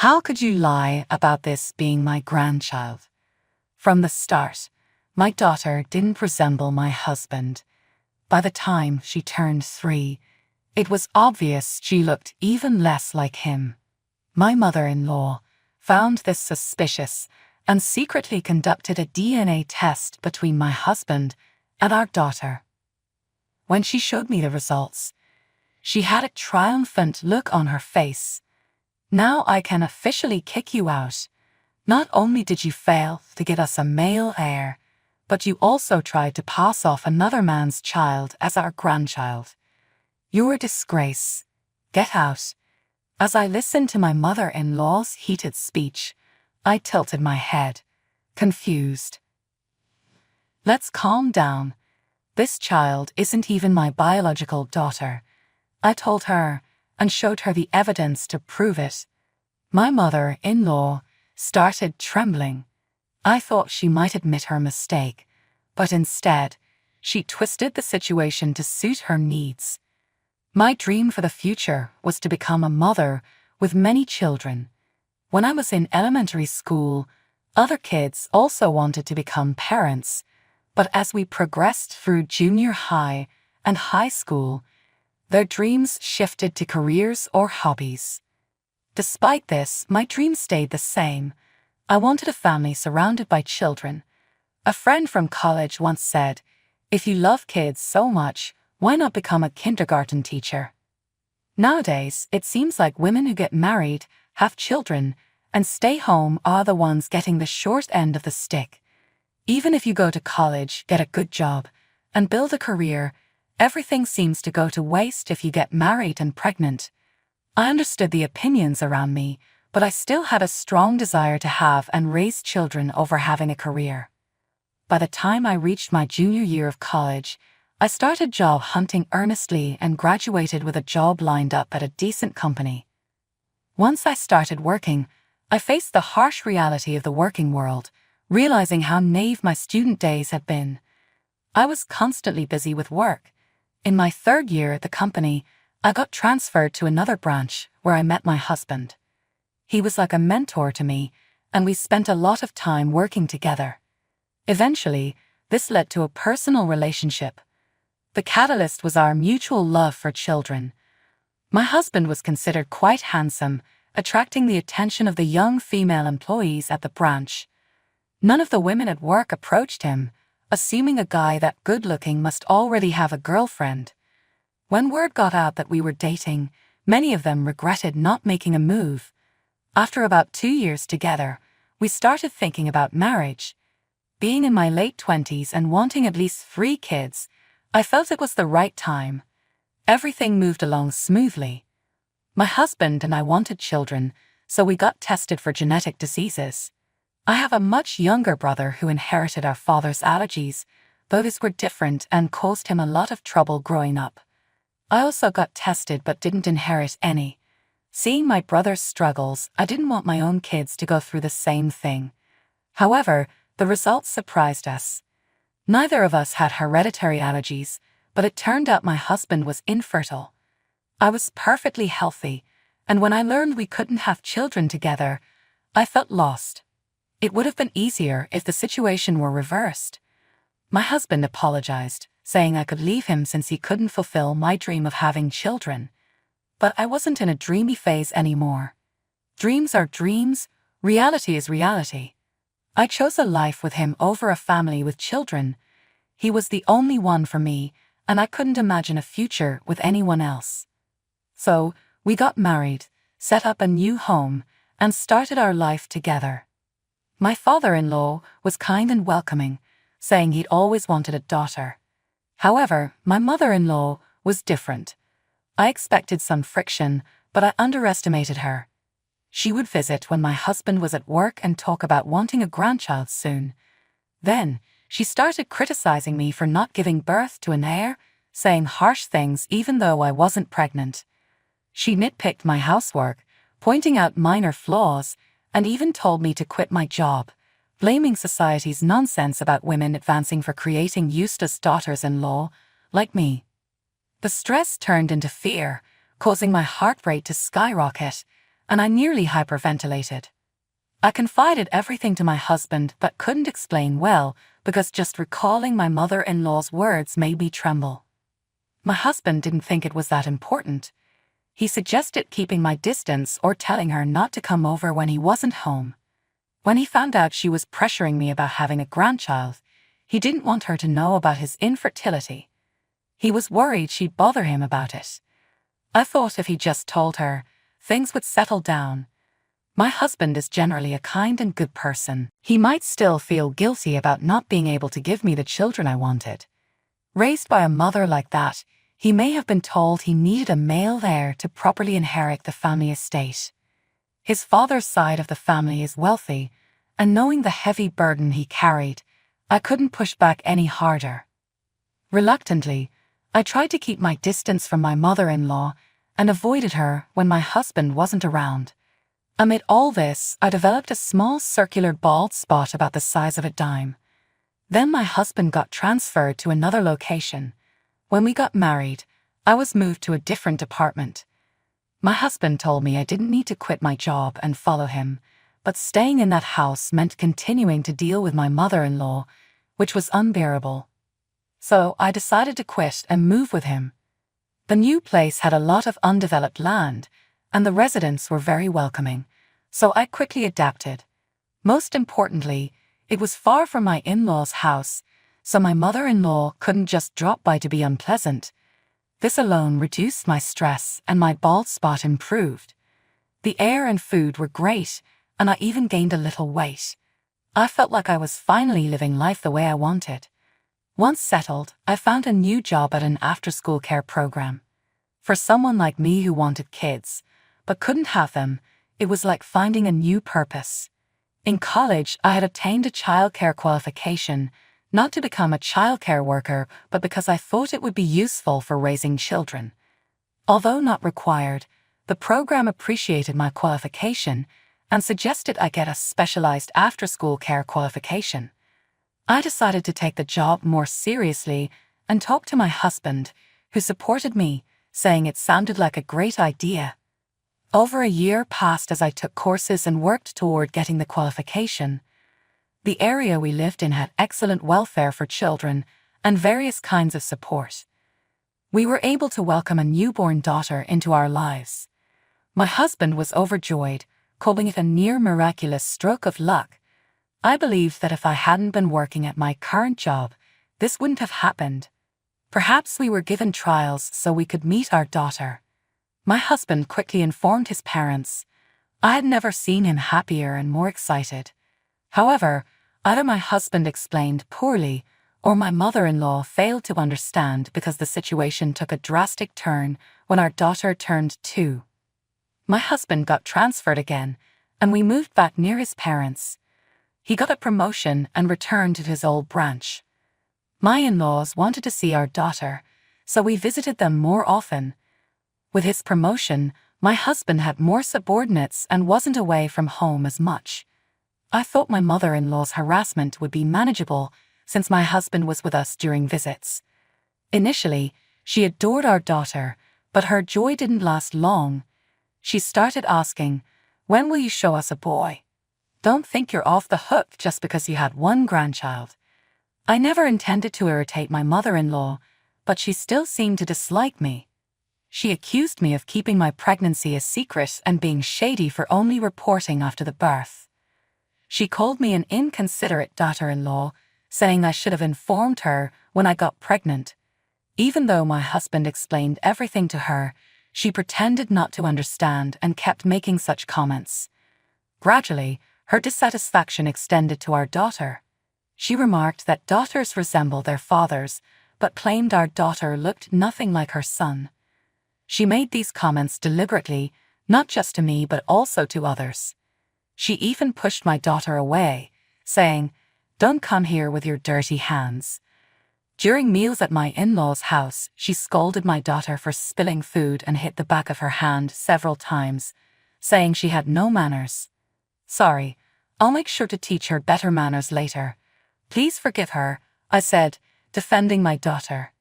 How could you lie about this being my grandchild? From the start, my daughter didn't resemble my husband. By the time she turned 3, it was obvious she looked even less like him. My mother-in-law found this suspicious and secretly conducted a DNA test between my husband and our daughter. When she showed me the results, she had a triumphant look on her face. Now I can officially kick you out. Not only did you fail to get us a male heir, but you also tried to pass off another man's child as our grandchild. You're a disgrace. Get out. As I listened to my mother-in-law's heated speech, I tilted my head, confused. Let's calm down. This child isn't even my biological daughter. I told her and showed her the evidence to prove it. My mother-in-law started trembling. I thought she might admit her mistake, but instead, she twisted the situation to suit her needs. My dream for the future was to become a mother with many children. When I was in elementary school, other kids also wanted to become parents, but as we progressed through junior high and high school, their dreams shifted to careers or hobbies. Despite this, my dream stayed the same. I wanted a family surrounded by children. A friend from college once said, "If you love kids so much, why not become a kindergarten teacher?" Nowadays, it seems like women who get married, have children, and stay home are the ones getting the short end of the stick. Even if you go to college, get a good job, and build a career, everything seems to go to waste if you get married and pregnant. I understood the opinions around me, but I still had a strong desire to have and raise children over having a career. By the time I reached my junior year of college, I started job hunting earnestly and graduated with a job lined up at a decent company. Once I started working, I faced the harsh reality of the working world, realizing how naive my student days had been. I was constantly busy with work. In my 3rd year at the company, I got transferred to another branch where I met my husband. He was like a mentor to me, and we spent a lot of time working together. Eventually, this led to a personal relationship. The catalyst was our mutual love for children. My husband was considered quite handsome, attracting the attention of the young female employees at the branch. None of the women at work approached him, assuming a guy that good-looking must already have a girlfriend. When word got out that we were dating, many of them regretted not making a move. After about 2 years together, we started thinking about marriage. Being in my late 20s and wanting at least 3 kids, I felt it was the right time. Everything moved along smoothly. My husband and I wanted children, so we got tested for genetic diseases. I have a much younger brother who inherited our father's allergies, though these were different and caused him a lot of trouble growing up. I also got tested but didn't inherit any. Seeing my brother's struggles, I didn't want my own kids to go through the same thing. However, the results surprised us. Neither of us had hereditary allergies, but it turned out my husband was infertile. I was perfectly healthy, and when I learned we couldn't have children together, I felt lost. It would have been easier if the situation were reversed. My husband apologized, saying I could leave him since he couldn't fulfill my dream of having children. But I wasn't in a dreamy phase anymore. Dreams are dreams, reality is reality. I chose a life with him over a family with children. He was the only one for me, and I couldn't imagine a future with anyone else. So, we got married, set up a new home, and started our life together. My father-in-law was kind and welcoming, saying he'd always wanted a daughter. However, my mother-in-law was different. I expected some friction, but I underestimated her. She would visit when my husband was at work and talk about wanting a grandchild soon. Then, she started criticizing me for not giving birth to an heir, saying harsh things even though I wasn't pregnant. She nitpicked my housework, pointing out minor flaws, and even told me to quit my job, blaming society's nonsense about women advancing for creating useless daughters-in-law like me. The stress turned into fear, causing my heart rate to skyrocket, and I nearly hyperventilated. I confided everything to my husband but couldn't explain well because just recalling my mother-in-law's words made me tremble. My husband didn't think it was that important. He suggested keeping my distance or telling her not to come over when he wasn't home. When he found out she was pressuring me about having a grandchild, he didn't want her to know about his infertility. He was worried she'd bother him about it. I thought if he just told her, things would settle down. My husband is generally a kind and good person. He might still feel guilty about not being able to give me the children I wanted. Raised by a mother like that, he may have been told he needed a male heir to properly inherit the family estate. His father's side of the family is wealthy, and knowing the heavy burden he carried, I couldn't push back any harder. Reluctantly, I tried to keep my distance from my mother-in-law and avoided her when my husband wasn't around. Amid all this, I developed a small circular bald spot about the size of a dime. Then my husband got transferred to another location. When we got married, I was moved to a different department. My husband told me I didn't need to quit my job and follow him, but staying in that house meant continuing to deal with my mother-in-law, which was unbearable. So I decided to quit and move with him. The new place had a lot of undeveloped land, and the residents were very welcoming, so I quickly adapted. Most importantly, it was far from my in-laws' house, so my mother-in-law couldn't just drop by to be unpleasant. This alone reduced my stress and my bald spot improved. The air and food were great, and I even gained a little weight. I felt like I was finally living life the way I wanted. Once settled, I found a new job at an after-school care program. For someone like me who wanted kids, but couldn't have them, it was like finding a new purpose. In college, I had obtained a childcare qualification, not to become a childcare worker, but because I thought it would be useful for raising children. Although not required, the program appreciated my qualification and suggested I get a specialized after-school care qualification. I decided to take the job more seriously and talked to my husband, who supported me, saying it sounded like a great idea. Over a year passed as I took courses and worked toward getting the qualification. The area we lived in had excellent welfare for children and various kinds of support. We were able to welcome a newborn daughter into our lives. My husband was overjoyed, calling it a near miraculous stroke of luck. I believed that if I hadn't been working at my current job, this wouldn't have happened. Perhaps we were given trials so we could meet our daughter. My husband quickly informed his parents. I had never seen him happier and more excited. However, either my husband explained poorly or my mother-in-law failed to understand because the situation took a drastic turn when our daughter turned 2. My husband got transferred again, and we moved back near his parents. He got a promotion and returned to his old branch. My in-laws wanted to see our daughter, so we visited them more often. With his promotion, my husband had more subordinates and wasn't away from home as much. I thought my mother-in-law's harassment would be manageable since my husband was with us during visits. Initially, she adored our daughter, but her joy didn't last long. She started asking, "When will you show us a boy? Don't think you're off the hook just because you had one grandchild." I never intended to irritate my mother-in-law, but she still seemed to dislike me. She accused me of keeping my pregnancy a secret and being shady for only reporting after the birth. She called me an inconsiderate daughter-in-law, saying I should have informed her when I got pregnant. Even though my husband explained everything to her, she pretended not to understand and kept making such comments. Gradually, her dissatisfaction extended to our daughter. She remarked that daughters resemble their fathers, but claimed our daughter looked nothing like her son. She made these comments deliberately, not just to me but also to others. She even pushed my daughter away, saying, "Don't come here with your dirty hands." During meals at my in-laws' house, she scolded my daughter for spilling food and hit the back of her hand several times, saying she had no manners. "Sorry, I'll make sure to teach her better manners later. Please forgive her," I said, defending my daughter.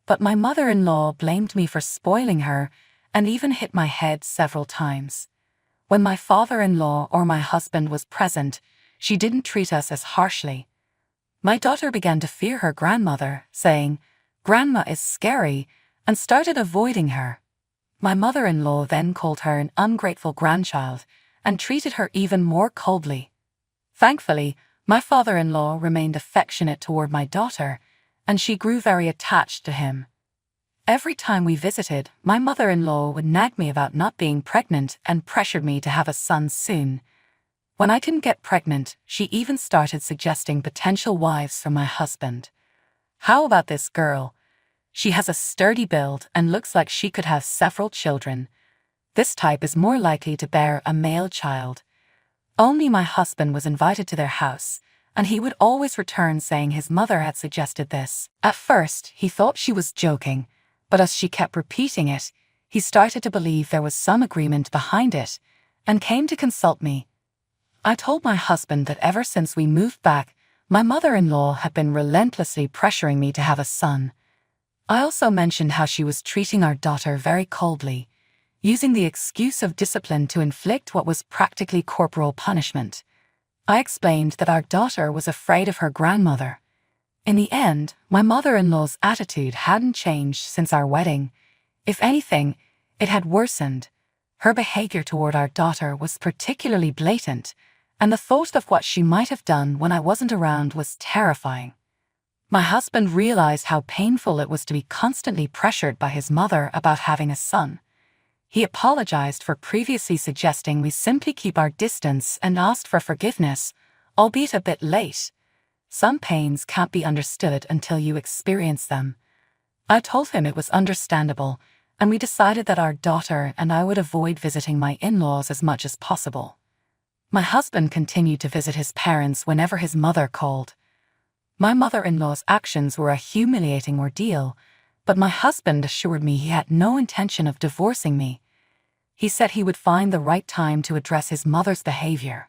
But my mother-in-law blamed me for spoiling her and even hit my head several times. When my father-in-law or my husband was present, she didn't treat us as harshly. My daughter began to fear her grandmother, saying, "Grandma is scary," and started avoiding her. My mother-in-law then called her an ungrateful grandchild and treated her even more coldly. Thankfully, my father-in-law remained affectionate toward my daughter, and she grew very attached to him. Every time we visited, my mother-in-law would nag me about not being pregnant and pressured me to have a son soon. When I didn't get pregnant, she even started suggesting potential wives for my husband. "How about this girl? She has a sturdy build and looks like she could have several children. This type is more likely to bear a male child." Only my husband was invited to their house, and he would always return saying his mother had suggested this. At first, he thought she was joking, but as she kept repeating it, he started to believe there was some agreement behind it, and came to consult me. I told my husband that ever since we moved back, my mother-in-law had been relentlessly pressuring me to have a son. I also mentioned how she was treating our daughter very coldly, using the excuse of discipline to inflict what was practically corporal punishment. I explained that our daughter was afraid of her grandmother. In the end, my mother-in-law's attitude hadn't changed since our wedding. If anything, it had worsened. Her behavior toward our daughter was particularly blatant, and the thought of what she might have done when I wasn't around was terrifying. My husband realized how painful it was to be constantly pressured by his mother about having a son. He apologized for previously suggesting we simply keep our distance and asked for forgiveness, albeit a bit late. Some pains can't be understood until you experience them. I told him it was understandable, and we decided that our daughter and I would avoid visiting my in-laws as much as possible. My husband continued to visit his parents whenever his mother called. My mother-in-law's actions were a humiliating ordeal, but my husband assured me he had no intention of divorcing me. He said he would find the right time to address his mother's behavior.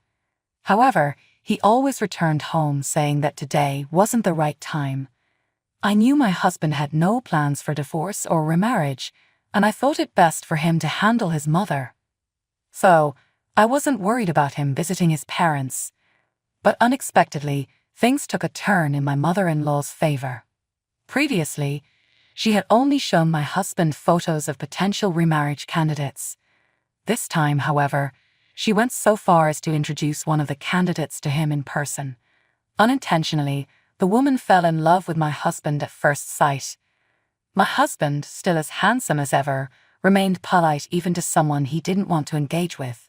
However, he always returned home saying that today wasn't the right time. I knew my husband had no plans for divorce or remarriage, and I thought it best for him to handle his mother. So, I wasn't worried about him visiting his parents. But unexpectedly, things took a turn in my mother-in-law's favor. Previously, she had only shown my husband photos of potential remarriage candidates. This time, however, she went so far as to introduce one of the candidates to him in person. Unintentionally, the woman fell in love with my husband at first sight. My husband, still as handsome as ever, remained polite even to someone he didn't want to engage with.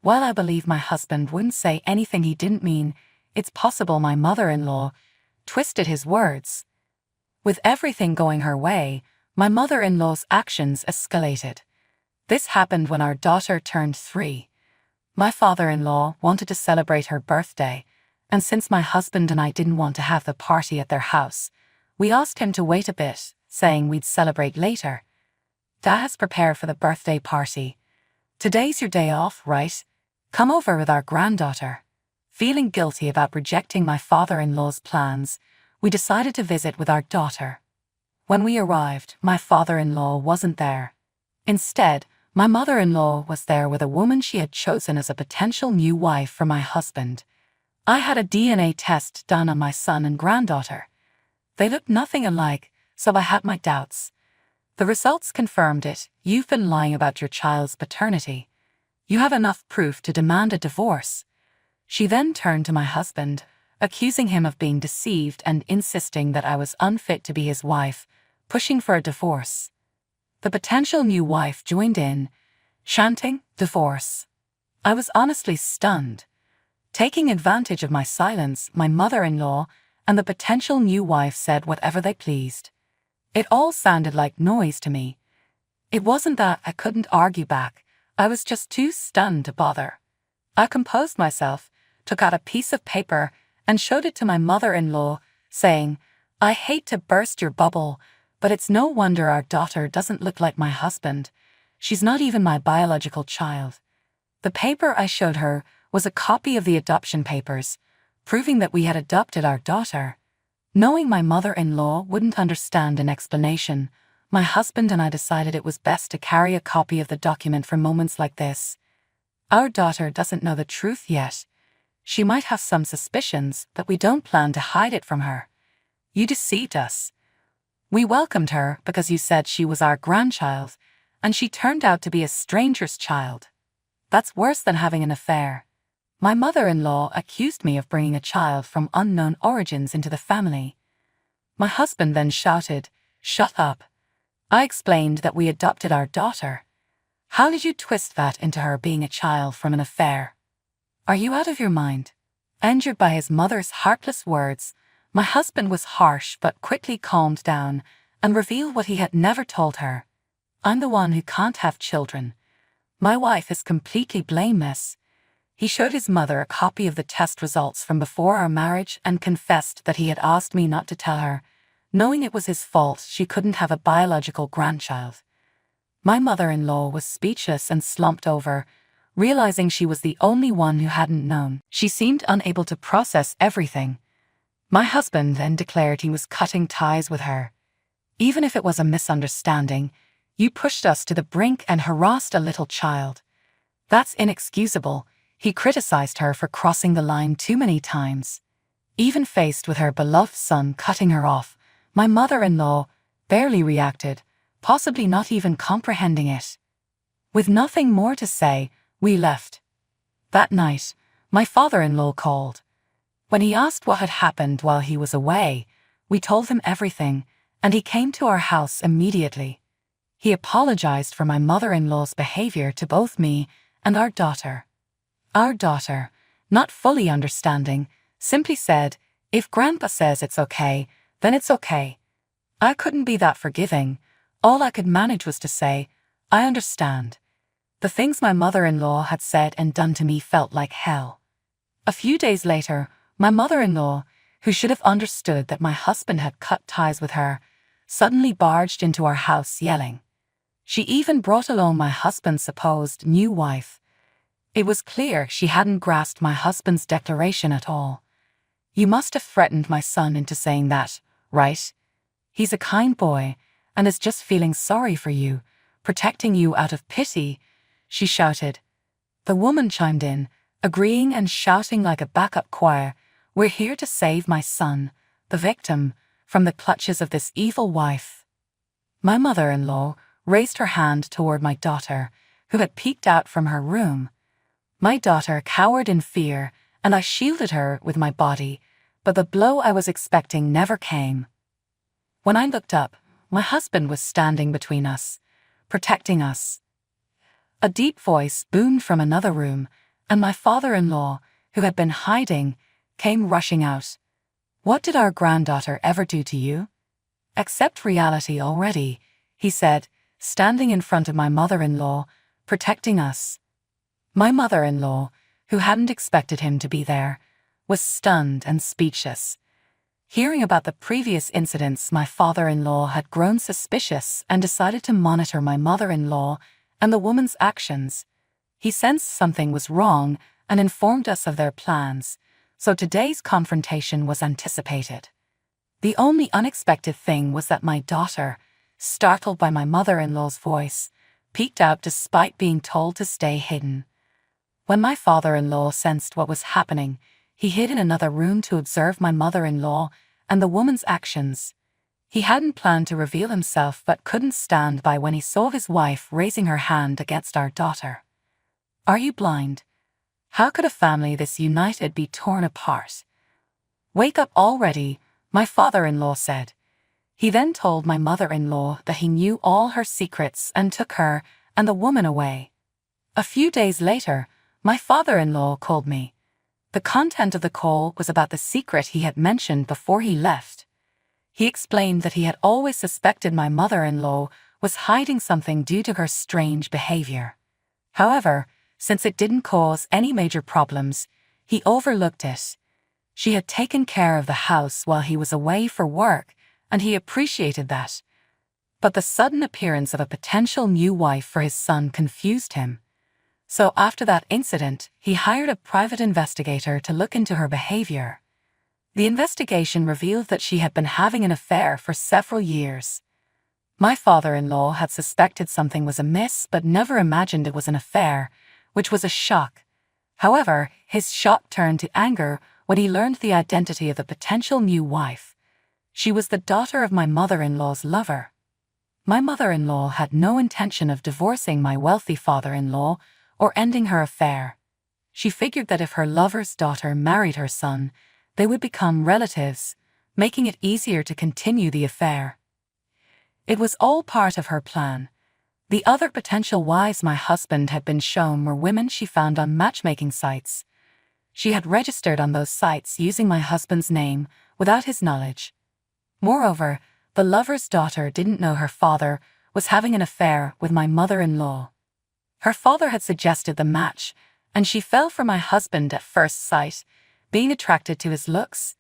While I believe my husband wouldn't say anything he didn't mean, it's possible my mother-in-law twisted his words. With everything going her way, my mother-in-law's actions escalated. This happened when our daughter turned 3. My father-in-law wanted to celebrate her birthday, and since my husband and I didn't want to have the party at their house, we asked him to wait a bit, saying we'd celebrate later. "Dad has prepared for the birthday party. Today's your day off, right? Come over with our granddaughter." Feeling guilty about rejecting my father-in-law's plans, we decided to visit with our daughter. When we arrived, my father-in-law wasn't there. Instead, my mother-in-law was there with a woman she had chosen as a potential new wife for my husband. I had a DNA test done on my son and granddaughter. They looked nothing alike, so I had my doubts. The results confirmed it. "You've been lying about your child's paternity. You have enough proof to demand a divorce." She then turned to my husband, accusing him of being deceived and insisting that I was unfit to be his wife, pushing for a divorce. The potential new wife joined in, chanting, "Divorce." I was honestly stunned. Taking advantage of my silence, my mother-in-law and the potential new wife said whatever they pleased. It all sounded like noise to me. It wasn't that I couldn't argue back, I was just too stunned to bother. I composed myself, took out a piece of paper, and showed it to my mother-in-law, saying, "I hate to burst your bubble, but it's no wonder our daughter doesn't look like my husband. She's not even my biological child." The paper I showed her was a copy of the adoption papers, proving that we had adopted our daughter. Knowing my mother-in-law wouldn't understand an explanation, my husband and I decided it was best to carry a copy of the document for moments like this. Our daughter doesn't know the truth yet. She might have some suspicions, but we don't plan to hide it from her. You deceived us. We welcomed her because you said she was our grandchild, and she turned out to be a stranger's child. That's worse than having an affair. My mother-in-law accused me of bringing a child from unknown origins into the family. My husband then shouted, "Shut up." I explained that we adopted our daughter. How did you twist that into her being a child from an affair? Are you out of your mind? Injured by his mother's heartless words, my husband was harsh but quickly calmed down and revealed what he had never told her. I'm the one who can't have children. My wife is completely blameless. He showed his mother a copy of the test results from before our marriage and confessed that he had asked me not to tell her, knowing it was his fault she couldn't have a biological grandchild. My mother-in-law was speechless and slumped over, realizing she was the only one who hadn't known. She seemed unable to process everything. My husband then declared he was cutting ties with her. Even if it was a misunderstanding, you pushed us to the brink and harassed a little child. That's inexcusable. He criticized her for crossing the line too many times. Even faced with her beloved son cutting her off, my mother-in-law barely reacted, possibly not even comprehending it. With nothing more to say, we left. That night, my father-in-law called. When he asked what had happened while he was away, we told him everything, and he came to our house immediately. He apologized for my mother-in-law's behavior to both me and our daughter. Our daughter, not fully understanding, simply said, "If Grandpa says it's okay, then it's okay." I couldn't be that forgiving. All I could manage was to say, "I understand." The things my mother-in-law had said and done to me felt like hell. A few days later, my mother-in-law, who should have understood that my husband had cut ties with her, suddenly barged into our house yelling. She even brought along my husband's supposed new wife. It was clear she hadn't grasped my husband's declaration at all. "You must have threatened my son into saying that, right? He's a kind boy and is just feeling sorry for you, protecting you out of pity," she shouted. The woman chimed in, agreeing and shouting like a backup choir, "We're here to save my son, the victim, from the clutches of this evil wife." My mother-in-law raised her hand toward my daughter, who had peeked out from her room. My daughter cowered in fear, and I shielded her with my body, but the blow I was expecting never came. When I looked up, my husband was standing between us, protecting us. A deep voice boomed from another room, and my father-in-law, who had been hiding, came rushing out. "What did our granddaughter ever do to you?" "Accept reality already," he said, standing in front of my mother-in-law, protecting us. My mother-in-law, who hadn't expected him to be there, was stunned and speechless. Hearing about the previous incidents, my father-in-law had grown suspicious and decided to monitor my mother-in-law and the woman's actions. He sensed something was wrong and informed us of their plans, so today's confrontation was anticipated. The only unexpected thing was that my daughter, startled by my mother-in-law's voice, peeked out despite being told to stay hidden. When my father-in-law sensed what was happening, he hid in another room to observe my mother-in-law and the woman's actions. He hadn't planned to reveal himself but couldn't stand by when he saw his wife raising her hand against our daughter. "Are you blind? How could a family this united be torn apart?" "Wake up already," my father-in-law said. He then told my mother-in-law that he knew all her secrets and took her and the woman away. A few days later, my father-in-law called me. The content of the call was about the secret he had mentioned before he left. He explained that he had always suspected my mother-in-law was hiding something due to her strange behavior. However, since it didn't cause any major problems, he overlooked it. She had taken care of the house while he was away for work, and he appreciated that. But the sudden appearance of a potential new wife for his son confused him. So after that incident, he hired a private investigator to look into her behavior. The investigation revealed that she had been having an affair for several years. My father-in-law had suspected something was amiss but never imagined it was an affair, which was a shock. However, his shock turned to anger when he learned the identity of the potential new wife. She was the daughter of my mother-in-law's lover. My mother-in-law had no intention of divorcing my wealthy father-in-law or ending her affair. She figured that if her lover's daughter married her son, they would become relatives, making it easier to continue the affair. It was all part of her plan. The other potential wives my husband had been shown were women she found on matchmaking sites. She had registered on those sites using my husband's name without his knowledge. Moreover, the lover's daughter didn't know her father was having an affair with my mother-in-law. Her father had suggested the match, and she fell for my husband at first sight, being attracted to his looks.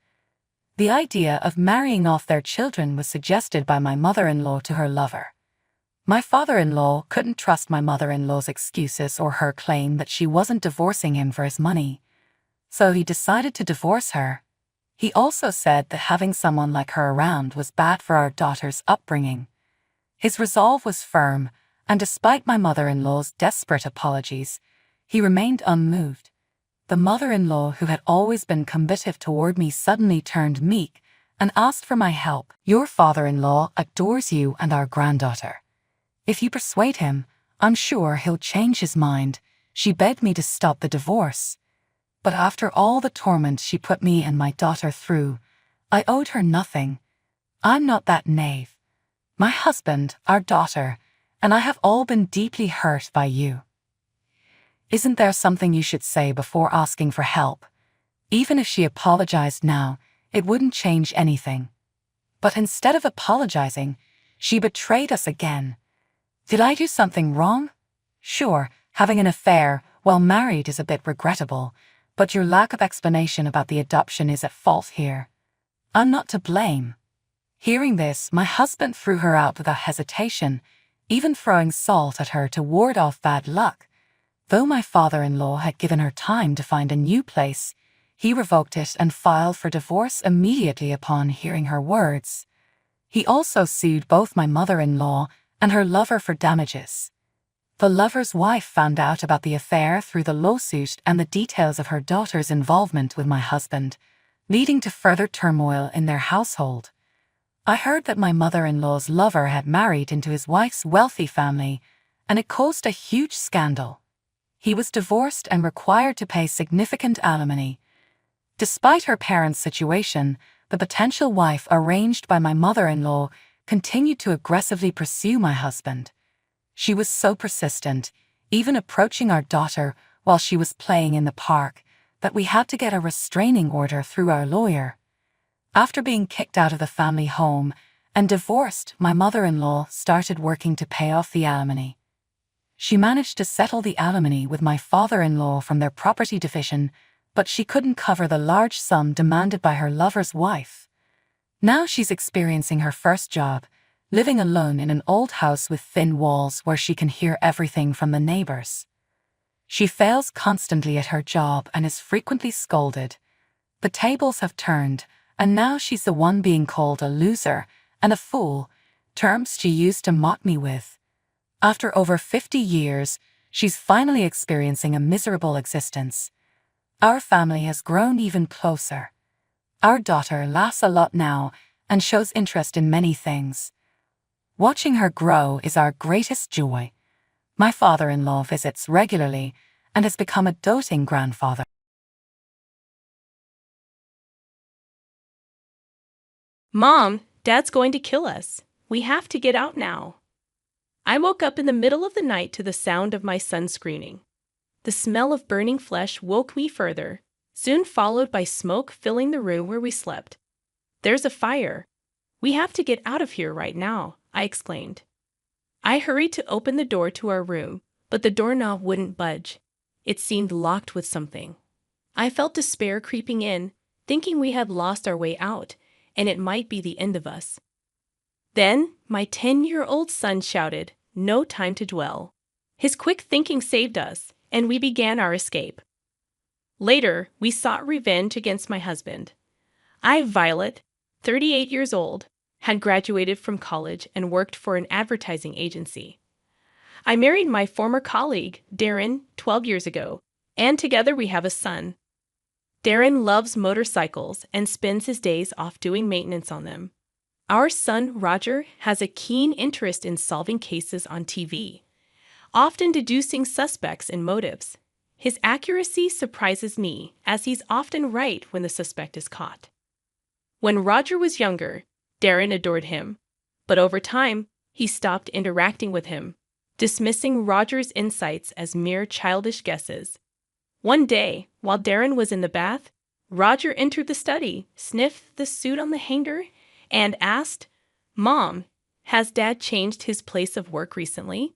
The idea of marrying off their children was suggested by my mother-in-law to her lover. My father-in-law couldn't trust my mother-in-law's excuses or her claim that she wasn't divorcing him for his money, so he decided to divorce her. He also said that having someone like her around was bad for our daughter's upbringing. His resolve was firm, and despite my mother-in-law's desperate apologies, he remained unmoved. The mother-in-law, who had always been combative toward me, suddenly turned meek and asked for my help. "Your father-in-law adores you and our granddaughter. If you persuade him, I'm sure he'll change his mind." She begged me to stop the divorce. But after all the torment she put me and my daughter through, I owed her nothing. I'm not that knave. My husband, our daughter, and I have all been deeply hurt by you. Isn't there something you should say before asking for help? Even if she apologized now, it wouldn't change anything. But instead of apologizing, she betrayed us again. Did I do something wrong? Sure, having an affair while married is a bit regrettable, but your lack of explanation about the adoption is at fault here. I'm not to blame. Hearing this, my husband threw her out without hesitation, even throwing salt at her to ward off bad luck. Though my father-in-law had given her time to find a new place, he revoked it and filed for divorce immediately upon hearing her words. He also sued both my mother-in-law and her lover for damages. The lover's wife found out about the affair through the lawsuit and the details of her daughter's involvement with my husband, leading to further turmoil in their household. I heard that my mother-in-law's lover had married into his wife's wealthy family, and it caused a huge scandal. He was divorced and required to pay significant alimony. Despite her parents' situation, the potential wife arranged by my mother-in-law continued to aggressively pursue my husband. She was so persistent, even approaching our daughter while she was playing in the park, that we had to get a restraining order through our lawyer. After being kicked out of the family home and divorced, my mother-in-law started working to pay off the alimony. She managed to settle the alimony with my father-in-law from their property division, but she couldn't cover the large sum demanded by her lover's wife. Now she's experiencing her first job, living alone in an old house with thin walls where she can hear everything from the neighbors. She fails constantly at her job and is frequently scolded. The tables have turned, and now she's the one being called a loser and a fool, terms she used to mock me with. After over 50 years, she's finally experiencing a miserable existence. Our family has grown even closer. Our daughter laughs a lot now and shows interest in many things. Watching her grow is our greatest joy. My father-in-law visits regularly and has become a doting grandfather. Mom, Dad's going to kill us. We have to get out now. I woke up in the middle of the night to the sound of my son screaming. The smell of burning flesh woke me further, soon followed by smoke filling the room where we slept. "There's a fire. We have to get out of here right now," I exclaimed. I hurried to open the door to our room, but the doorknob wouldn't budge. It seemed locked with something. I felt despair creeping in, thinking we had lost our way out, and it might be the end of us. Then, my 10-year-old son shouted, "No time to dwell." His quick thinking saved us, and we began our escape. Later, we sought revenge against my husband. I, Violet, 38 years old, had graduated from college and worked for an advertising agency. I married my former colleague, Darren, 12 years ago, and together we have a son. Darren loves motorcycles and spends his days off doing maintenance on them. Our son, Roger, has a keen interest in solving cases on TV, often deducing suspects and motives. His accuracy surprises me, as he's often right when the suspect is caught. When Roger was younger, Darren adored him, but over time, he stopped interacting with him, dismissing Roger's insights as mere childish guesses. One day, while Darren was in the bath, Roger entered the study, sniffed the suit on the hanger, and asked, "Mom, has Dad changed his place of work recently?"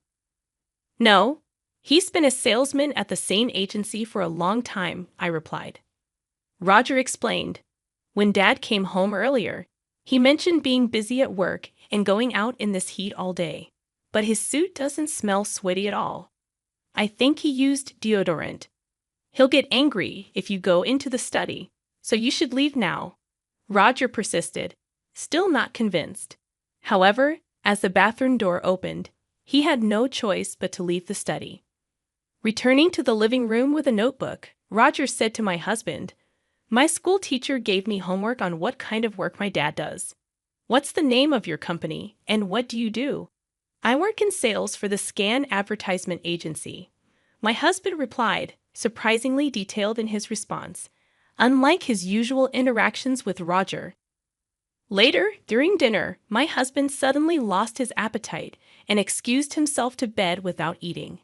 "No, he's been a salesman at the same agency for a long time," I replied. Roger explained, "When Dad came home earlier, he mentioned being busy at work and going out in this heat all day, but his suit doesn't smell sweaty at all. I think he used deodorant. He'll get angry if you go into the study, so you should leave now." Roger persisted, still not convinced. However, as the bathroom door opened, he had no choice but to leave the study. Returning to the living room with a notebook, Roger said to my husband, "My school teacher gave me homework on what kind of work my dad does. What's the name of your company, and what do you do?" "I work in sales for the Scan Advertisement Agency." My husband replied, surprisingly detailed in his response, unlike his usual interactions with Roger. Later, during dinner, my husband suddenly lost his appetite and excused himself to bed without eating.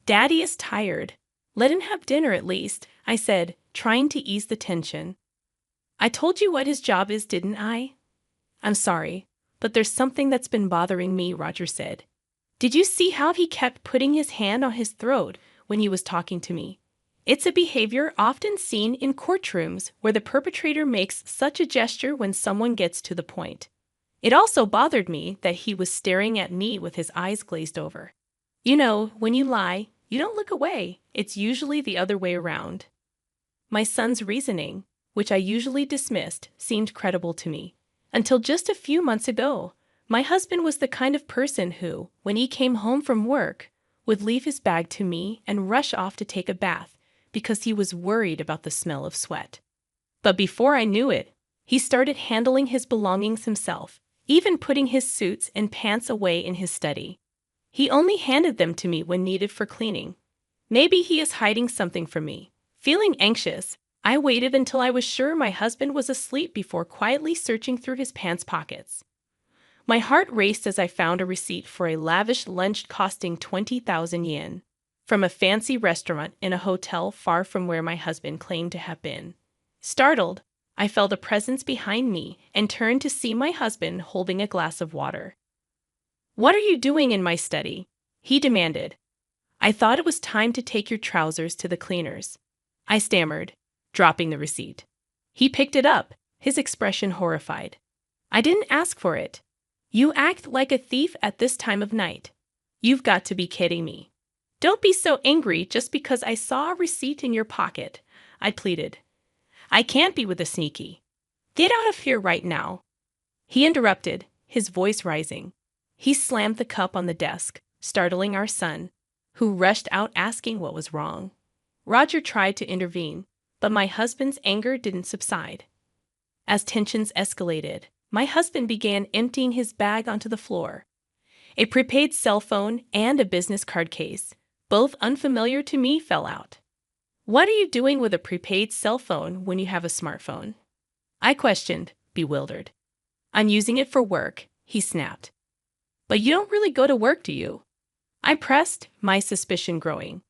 "Daddy is tired. Let him have dinner at least," I said, trying to ease the tension. "I told you what his job is, didn't I?" "I'm sorry, but there's something that's been bothering me," Roger said. "Did you see how he kept putting his hand on his throat when he was talking to me? It's a behavior often seen in courtrooms where the perpetrator makes such a gesture when someone gets to the point. It also bothered me that he was staring at me with his eyes glazed over. You know, when you lie, you don't look away. It's usually the other way around." My son's reasoning, which I usually dismissed, seemed credible to me. Until just a few months ago, my husband was the kind of person who, when he came home from work, would leave his bag to me and rush off to take a bath because he was worried about the smell of sweat. But before I knew it, he started handling his belongings himself, even putting his suits and pants away in his study. He only handed them to me when needed for cleaning. Maybe he is hiding something from me. Feeling anxious, I waited until I was sure my husband was asleep before quietly searching through his pants pockets. My heart raced as I found a receipt for a lavish lunch costing 20,000 yen from a fancy restaurant in a hotel far from where my husband claimed to have been. Startled, I felt a presence behind me and turned to see my husband holding a glass of water. "What are you doing in my study?" he demanded. "I thought it was time to take your trousers to the cleaners," I stammered, dropping the receipt. He picked it up, his expression horrified. "I didn't ask for it. You act like a thief at this time of night. You've got to be kidding me. Don't be so angry just because I saw a receipt in your pocket," I pleaded. "I can't be with a sneaky. Get out of here right now." He interrupted, his voice rising. He slammed the cup on the desk, startling our son, who rushed out asking what was wrong. Roger tried to intervene, but my husband's anger didn't subside. As tensions escalated, my husband began emptying his bag onto the floor. A prepaid cell phone and a business card case, both unfamiliar to me, fell out. "What are you doing with a prepaid cell phone when you have a smartphone?" I questioned, bewildered. "I'm using it for work," he snapped. "But you don't really go to work, do you?" I pressed, my suspicion growing.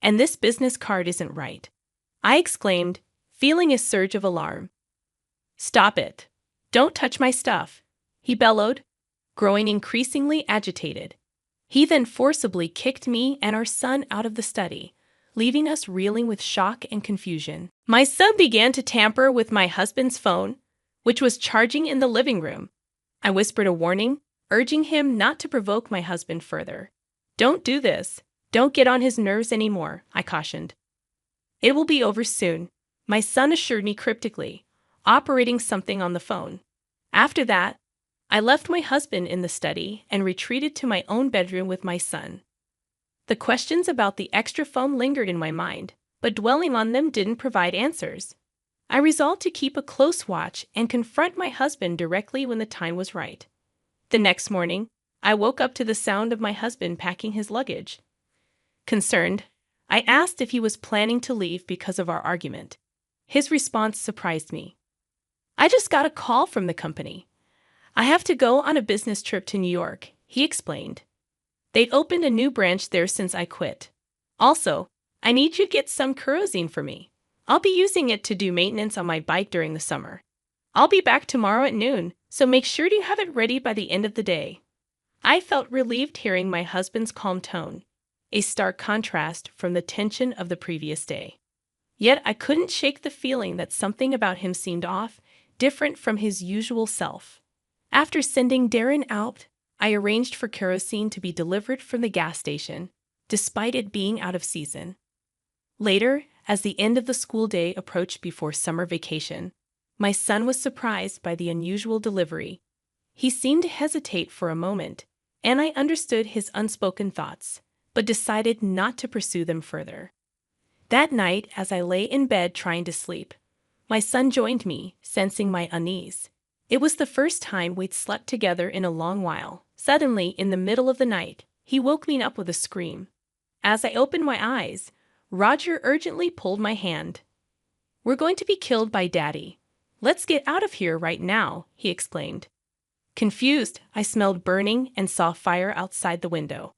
"And this business card isn't right," I exclaimed, feeling a surge of alarm. "Stop it. Don't touch my stuff," he bellowed, growing increasingly agitated. He then forcibly kicked me and our son out of the study, leaving us reeling with shock and confusion. My son began to tamper with my husband's phone, which was charging in the living room. I whispered a warning, urging him not to provoke my husband further. "Don't do this. Don't get on his nerves anymore," I cautioned. "It will be over soon," my son assured me cryptically, operating something on the phone. After that, I left my husband in the study and retreated to my own bedroom with my son, The questions about the extra phone lingered in my mind, but dwelling on them didn't provide answers. I resolved to keep a close watch and confront my husband directly when the time was right. The next morning, I woke up to the sound of my husband packing his luggage. Concerned, I asked if he was planning to leave because of our argument. His response surprised me. "I just got a call from the company. I have to go on a business trip to New York," he explained. "They'd opened a new branch there since I quit. Also, I need you to get some kerosene for me. I'll be using it to do maintenance on my bike during the summer. I'll be back tomorrow at noon, so make sure to have it ready by the end of the day." I felt relieved hearing my husband's calm tone, a stark contrast from the tension of the previous day. Yet I couldn't shake the feeling that something about him seemed off, different from his usual self. After sending Darren out, I arranged for kerosene to be delivered from the gas station, despite it being out of season. Later, as the end of the school day approached before summer vacation, my son was surprised by the unusual delivery. He seemed to hesitate for a moment, and I understood his unspoken thoughts, but decided not to pursue them further. That night, as I lay in bed trying to sleep, my son joined me, sensing my unease. It was the first time we'd slept together in a long while. Suddenly, in the middle of the night, he woke me up with a scream. As I opened my eyes, Roger urgently pulled my hand. "We're going to be killed by Daddy. Let's get out of here right now," he exclaimed. Confused, I smelled burning and saw fire outside the window.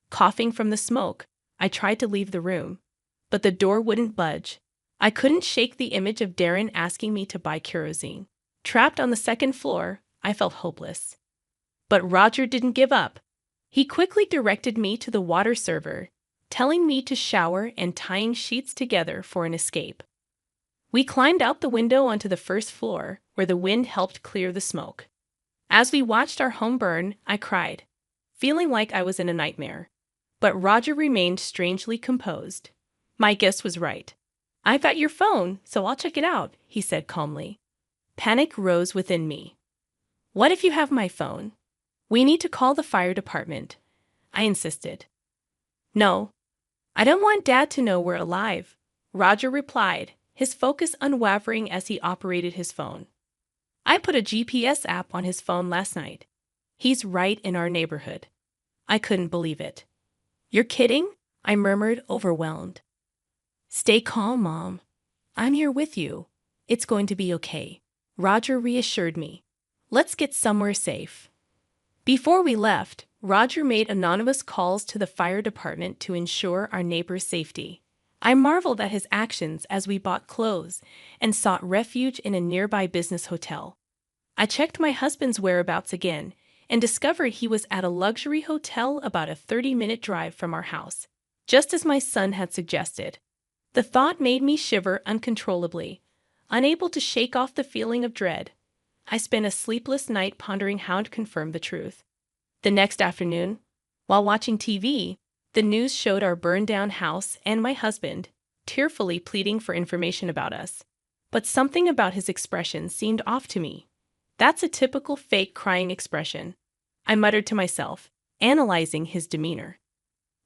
Coughing from the smoke, I tried to leave the room, but the door wouldn't budge. I couldn't shake the image of Darren asking me to buy kerosene. Trapped on the second floor, I felt hopeless. But Roger didn't give up. He quickly directed me to the water server, telling me to shower and tying sheets together for an escape. We climbed out the window onto the first floor, where the wind helped clear the smoke. As we watched our home burn, I cried, feeling like I was in a nightmare. But Roger remained strangely composed. "My guess was right. I've got your phone, so I'll check it out," he said calmly. Panic rose within me. "What if you have my phone? We need to call the fire department," I insisted. "No, I don't want Dad to know we're alive," Roger replied, his focus unwavering as he operated his phone. "I put a GPS app on his phone last night. He's right in our neighborhood." I couldn't believe it. "You're kidding?" I murmured, overwhelmed. "Stay calm, Mom. I'm here with you. It's going to be okay," Roger reassured me. "Let's get somewhere safe." Before we left, Roger made anonymous calls to the fire department to ensure our neighbor's safety. I marveled at his actions as we bought clothes and sought refuge in a nearby business hotel. I checked my husband's whereabouts again and discovered he was at a luxury hotel about a 30-minute drive from our house, just as my son had suggested. The thought made me shiver uncontrollably, unable to shake off the feeling of dread. I spent a sleepless night pondering how to confirm the truth. The next afternoon, while watching TV, the news showed our burned-down house and my husband, tearfully pleading for information about us. But something about his expression seemed off to me. "That's a typical fake crying expression," I muttered to myself, analyzing his demeanor.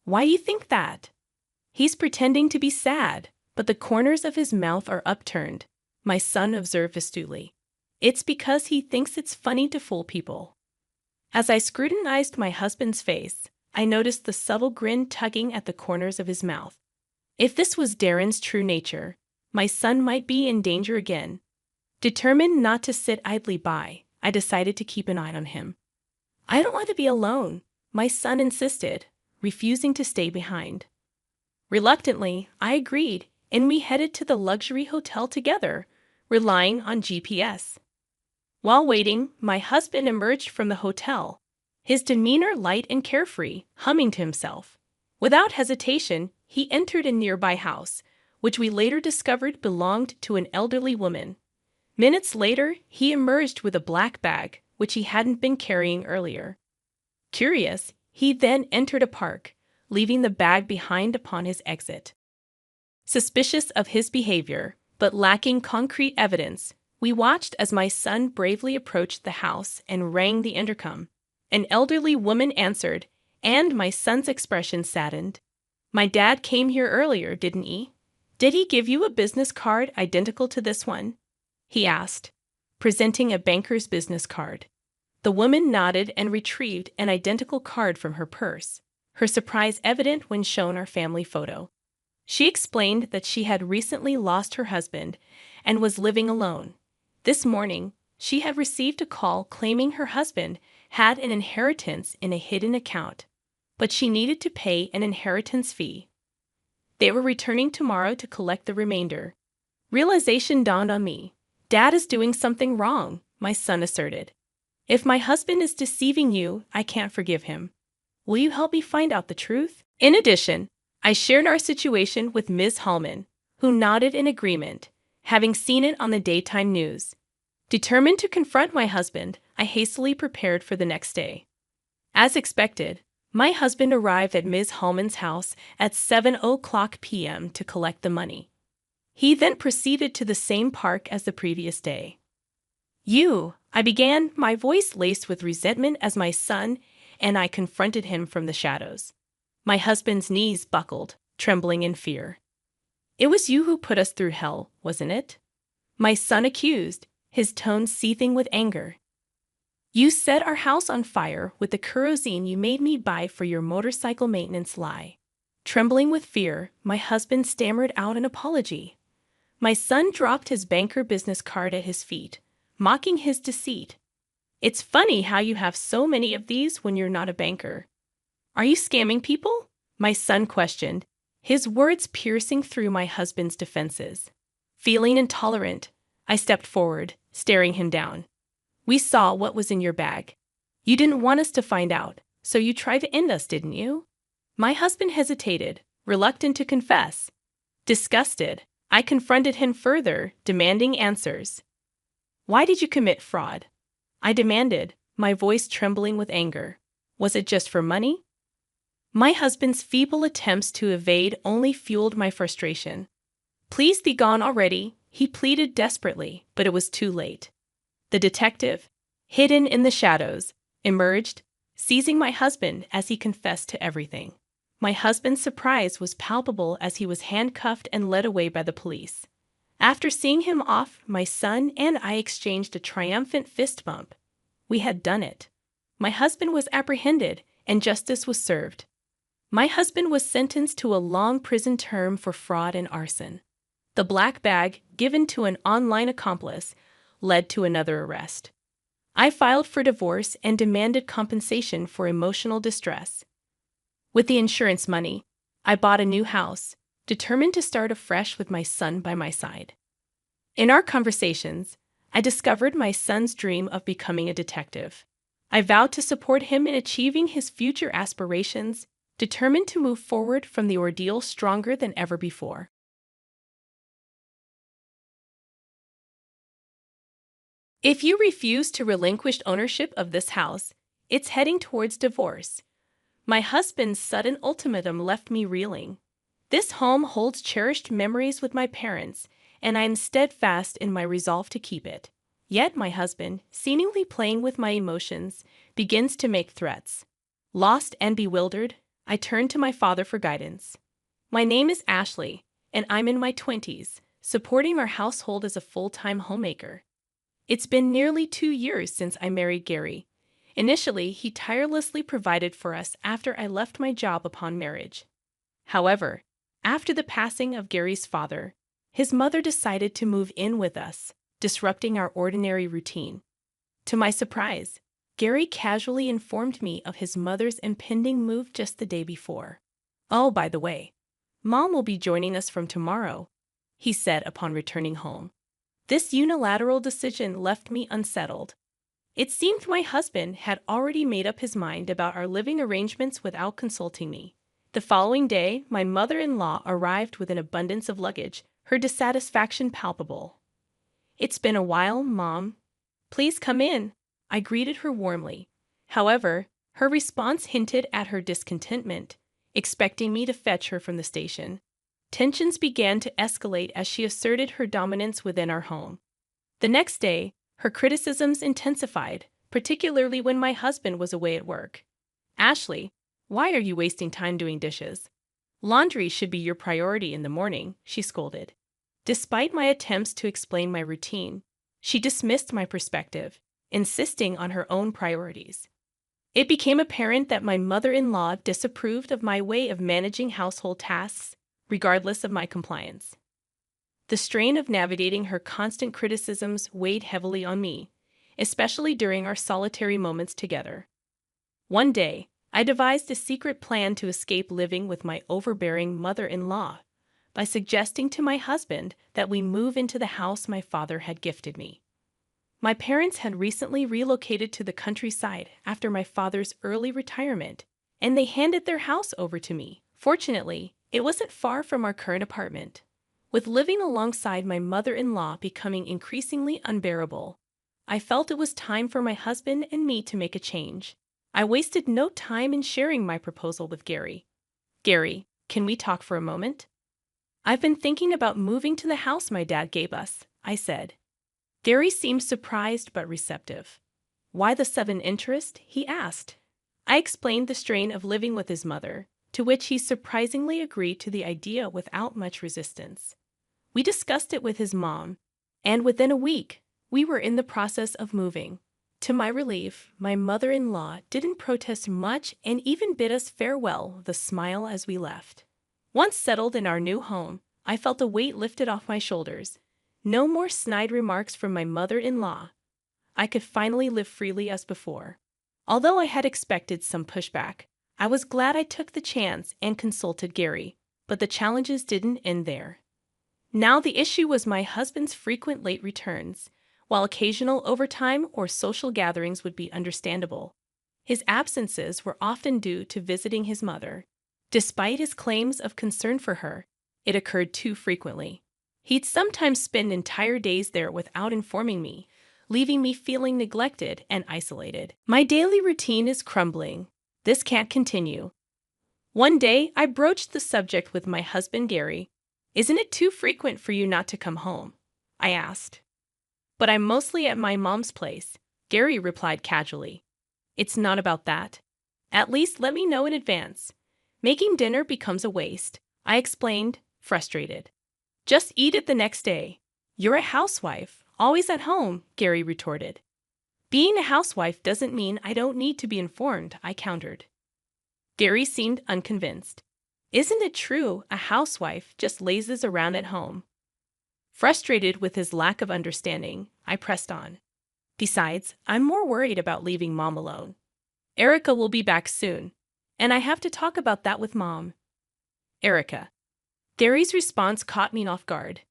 "Why do you think that?" "He's pretending to be sad, but the corners of his mouth are upturned," my son observed astutely. "It's because he thinks it's funny to fool people." As I scrutinized my husband's face, I noticed the subtle grin tugging at the corners of his mouth. If this was Darren's true nature, my son might be in danger again. Determined not to sit idly by, I decided to keep an eye on him. "I don't want to be alone," my son insisted, refusing to stay behind. Reluctantly, I agreed, and we headed to the luxury hotel together, relying on GPS. While waiting, my husband emerged from the hotel, his demeanor light and carefree, humming to himself. Without hesitation, he entered a nearby house, which we later discovered belonged to an elderly woman. Minutes later, he emerged with a black bag, which he hadn't been carrying earlier. Curious, he then entered a park, leaving the bag behind upon his exit. Suspicious of his behavior, but lacking concrete evidence, we watched as my son bravely approached the house and rang the intercom. An elderly woman answered, and my son's expression saddened. My dad came here earlier, didn't he? Did he give you a business card identical to this one? He asked, presenting a banker's business card. The woman nodded and retrieved an identical card from her purse, her surprise evident when shown our family photo. She explained that she had recently lost her husband and was living alone. This morning, she had received a call claiming her husband had an inheritance in a hidden account, but she needed to pay an inheritance fee. They were returning tomorrow to collect the remainder. Realization dawned on me. Dad is doing something wrong, my son asserted. If my husband is deceiving you, I can't forgive him. Will you help me find out the truth? In addition, I shared our situation with Ms. Hallman, who nodded in agreement, having seen it on the daytime news. Determined to confront my husband, I hastily prepared for the next day. As expected, my husband arrived at Ms. Hallman's house at 7:00 p.m. to collect the money. He then proceeded to the same park as the previous day. I began, my voice laced with resentment as my son and I confronted him from the shadows. My husband's knees buckled, trembling in fear. It was you who put us through hell, wasn't it? My son accused, his tone seething with anger. You set our house on fire with the kerosene you made me buy for your motorcycle maintenance lie. Trembling with fear, my husband stammered out an apology. My son dropped his banker business card at his feet, mocking his deceit. It's funny how you have so many of these when you're not a banker. Are you scamming people? My son questioned, his words piercing through my husband's defenses. Feeling intolerant, I stepped forward, staring him down. We saw what was in your bag. You didn't want us to find out, so you tried to end us, didn't you? My husband hesitated, reluctant to confess. Disgusted, I confronted him further, demanding answers. Why did you commit fraud? I demanded, my voice trembling with anger. Was it just for money? My husband's feeble attempts to evade only fueled my frustration. Please be gone already, he pleaded desperately, but it was too late. The detective, hidden in the shadows, emerged, seizing my husband as he confessed to everything. My husband's surprise was palpable as he was handcuffed and led away by the police. After seeing him off, my son and I exchanged a triumphant fist bump. We had done it. My husband was apprehended, and justice was served. My husband was sentenced to a long prison term for fraud and arson. The black bag, given to an online accomplice, led to another arrest. I filed for divorce and demanded compensation for emotional distress. With the insurance money, I bought a new house, determined to start afresh with my son by my side. In our conversations, I discovered my son's dream of becoming a detective. I vowed to support him in achieving his future aspirations, determined to move forward from the ordeal stronger than ever before. If you refuse to relinquish ownership of this house, it's heading towards divorce. My husband's sudden ultimatum left me reeling. This home holds cherished memories with my parents, and I am steadfast in my resolve to keep it. Yet my husband, seemingly playing with my emotions, begins to make threats. Lost and bewildered, I turn to my father for guidance. My name is Ashley, and I'm in my 20s, supporting our household as a full-time homemaker. It's been nearly 2 years since I married Gary. Initially, he tirelessly provided for us after I left my job upon marriage. However, after the passing of Gary's father, his mother decided to move in with us, disrupting our ordinary routine. To my surprise, Gary casually informed me of his mother's impending move just the day before. Oh, by the way, Mom will be joining us from tomorrow, he said upon returning home. This unilateral decision left me unsettled. It seemed my husband had already made up his mind about our living arrangements without consulting me. The following day, my mother-in-law arrived with an abundance of luggage, her dissatisfaction palpable. It's been a while, Mom. Please come in. I greeted her warmly. However, her response hinted at her discontentment, expecting me to fetch her from the station. Tensions began to escalate as she asserted her dominance within our home. The next day, her criticisms intensified, particularly when my husband was away at work. Ashley, why are you wasting time doing dishes? Laundry should be your priority in the morning, she scolded. Despite my attempts to explain my routine, she dismissed my perspective, insisting on her own priorities. It became apparent that my mother-in-law disapproved of my way of managing household tasks, regardless of my compliance. The strain of navigating her constant criticisms weighed heavily on me, especially during our solitary moments together. One day, I devised a secret plan to escape living with my overbearing mother-in-law by suggesting to my husband that we move into the house my father had gifted me. My parents had recently relocated to the countryside after my father's early retirement, and they handed their house over to me. Fortunately, it wasn't far from our current apartment. With living alongside my mother-in-law becoming increasingly unbearable, I felt it was time for my husband and me to make a change. I wasted no time in sharing my proposal with Gary. Gary, can we talk for a moment? I've been thinking about moving to the house my dad gave us, I said. Gary seemed surprised but receptive. Why the sudden interest? He asked. I explained the strain of living with his mother, to which he surprisingly agreed to the idea without much resistance. We discussed it with his mom, and within a week, we were in the process of moving. To my relief, my mother-in-law didn't protest much and even bid us farewell with a smile as we left. Once settled in our new home, I felt a weight lifted off my shoulders. No more snide remarks from my mother-in-law. I could finally live freely as before. Although I had expected some pushback, I was glad I took the chance and consulted Gary, but the challenges didn't end there. Now the issue was my husband's frequent late returns. While occasional overtime or social gatherings would be understandable, his absences were often due to visiting his mother. Despite his claims of concern for her, it occurred too frequently. He'd sometimes spend entire days there without informing me, leaving me feeling neglected and isolated. My daily routine is crumbling. This can't continue. One day, I broached the subject with my husband, Gary. Isn't it too frequent for you not to come home? I asked. But I'm mostly at my mom's place, Gary replied casually. It's not about that. At least let me know in advance. Making dinner becomes a waste, I explained, frustrated. Just eat it the next day. You're a housewife, always at home, Gary retorted. Being a housewife doesn't mean I don't need to be informed, I countered. Gary seemed unconvinced. Isn't it true a housewife just lazes around at home? Frustrated with his lack of understanding, I pressed on. Besides, I'm more worried about leaving Mom alone. Erica will be back soon, and I have to talk about that with Mom. Erica. Gary's response caught me off guard.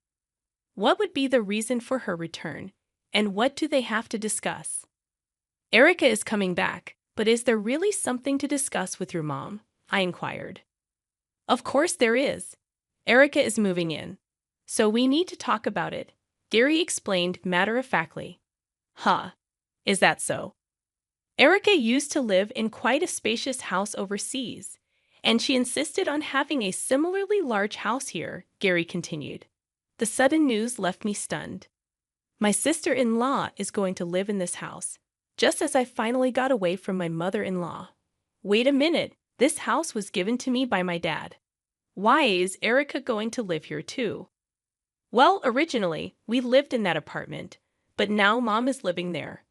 What would be the reason for her return, and what do they have to discuss? Erica is coming back, but is there really something to discuss with your mom? I inquired. Of course there is. Erica is moving in. So we need to talk about it, Gary explained matter-of-factly. Huh. Is that so? Erica used to live in quite a spacious house overseas, and she insisted on having a similarly large house here, Gary continued. The sudden news left me stunned. My sister-in-law is going to live in this house, just as I finally got away from my mother-in-law. Wait a minute, this house was given to me by my dad. Why is Erica going to live here too? Well, originally, we lived in that apartment, but now Mom is living there.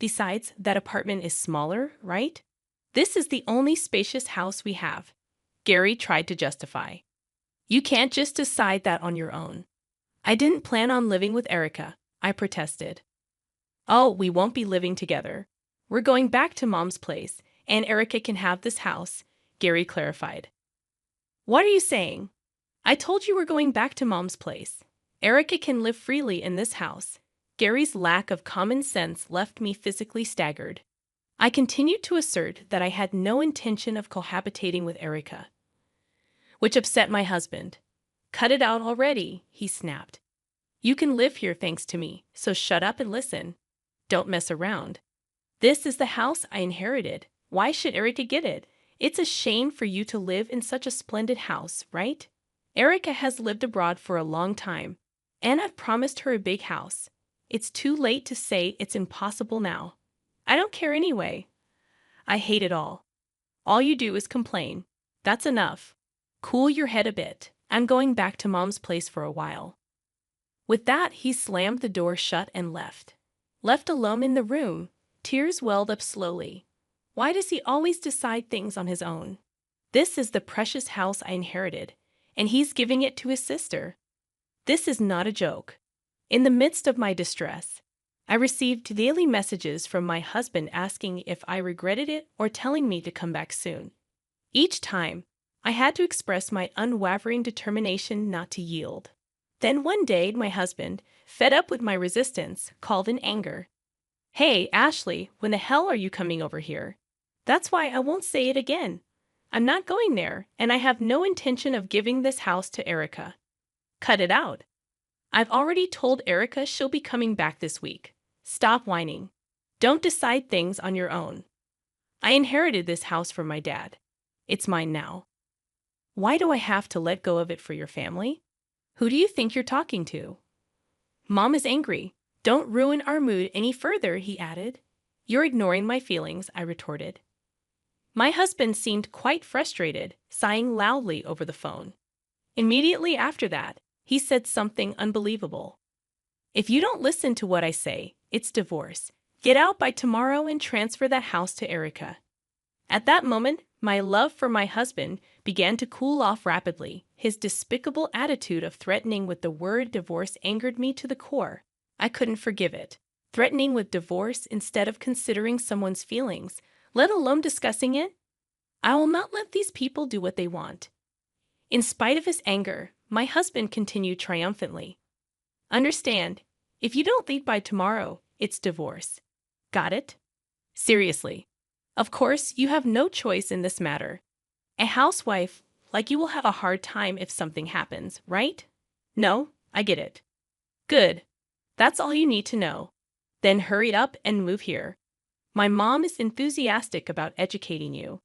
Besides, that apartment is smaller, right? This is the only spacious house we have, Gary tried to justify. You can't just decide that on your own. I didn't plan on living with Erica, I protested. Oh, we won't be living together. We're going back to Mom's place, and Erica can have this house, Gary clarified. What are you saying? I told you we're going back to Mom's place. Erica can live freely in this house. Gary's lack of common sense left me physically staggered. I continued to assert that I had no intention of cohabitating with Erica, which upset my husband. Cut it out already, he snapped. You can live here thanks to me, so shut up and listen. Don't mess around. This is the house I inherited. Why should Erica get it? It's a shame for you to live in such a splendid house, right? Erica has lived abroad for a long time, and I've promised her a big house. It's too late to say it's impossible now. I don't care anyway. I hate it all. All you do is complain. That's enough. Cool your head a bit. I'm going back to Mom's place for a while. With that, he slammed the door shut and left. Left alone in the room, tears welled up slowly. Why does he always decide things on his own? This is the precious house I inherited, and he's giving it to his sister. This is not a joke. In the midst of my distress, I received daily messages from my husband asking if I regretted it or telling me to come back soon. Each time, I had to express my unwavering determination not to yield. Then one day, my husband, fed up with my resistance, called in anger. "Hey, Ashley, when the hell are you coming over here? That's why I won't say it again. I'm not going there, and I have no intention of giving this house to Erica. Cut it out. I've already told Erica she'll be coming back this week. Stop whining. Don't decide things on your own. I inherited this house from my dad. It's mine now. Why do I have to let go of it for your family? Who do you think you're talking to?" "Mom is angry. Don't ruin our mood any further," he added. "You're ignoring my feelings," I retorted. My husband seemed quite frustrated, sighing loudly over the phone. Immediately after that, he said something unbelievable. "If you don't listen to what I say, it's divorce. Get out by tomorrow and transfer that house to Erica." At that moment, my love for my husband began to cool off rapidly. His despicable attitude of threatening with the word divorce angered me to the core. I couldn't forgive it. Threatening with divorce instead of considering someone's feelings, let alone discussing it? I will not let these people do what they want. In spite of his anger, my husband continued triumphantly. "Understand, if you don't leave by tomorrow, it's divorce. Got it? Seriously. Of course, you have no choice in this matter. A housewife, like you, will have a hard time if something happens, right? No, I get it. Good. That's all you need to know. Then hurry up and move here. My mom is enthusiastic about educating you."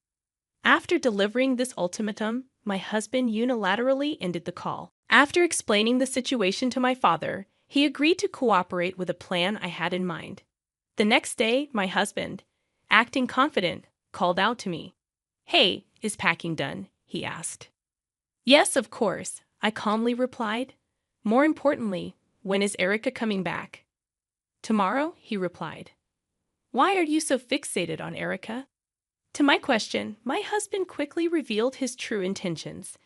After delivering this ultimatum, my husband unilaterally ended the call. After explaining the situation to my father, he agreed to cooperate with a plan I had in mind. The next day, my husband, acting confident, called out to me. "Hey, is packing done?" he asked. "Yes, of course," I calmly replied. "More importantly, when is Erica coming back?" "Tomorrow," he replied. "Why are you so fixated on Erica?" To my question, my husband quickly revealed his true intentions.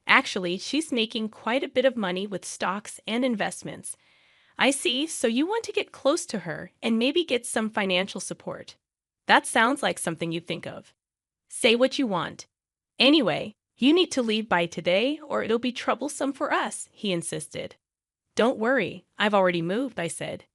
"Actually, she's making quite a bit of money with stocks and investments. I see, so you want to get close to her and maybe get some financial support. That sounds like something you think of. Say what you want. Anyway, you need to leave by today or it'll be troublesome for us," he insisted. "Don't worry, I've already moved," I said.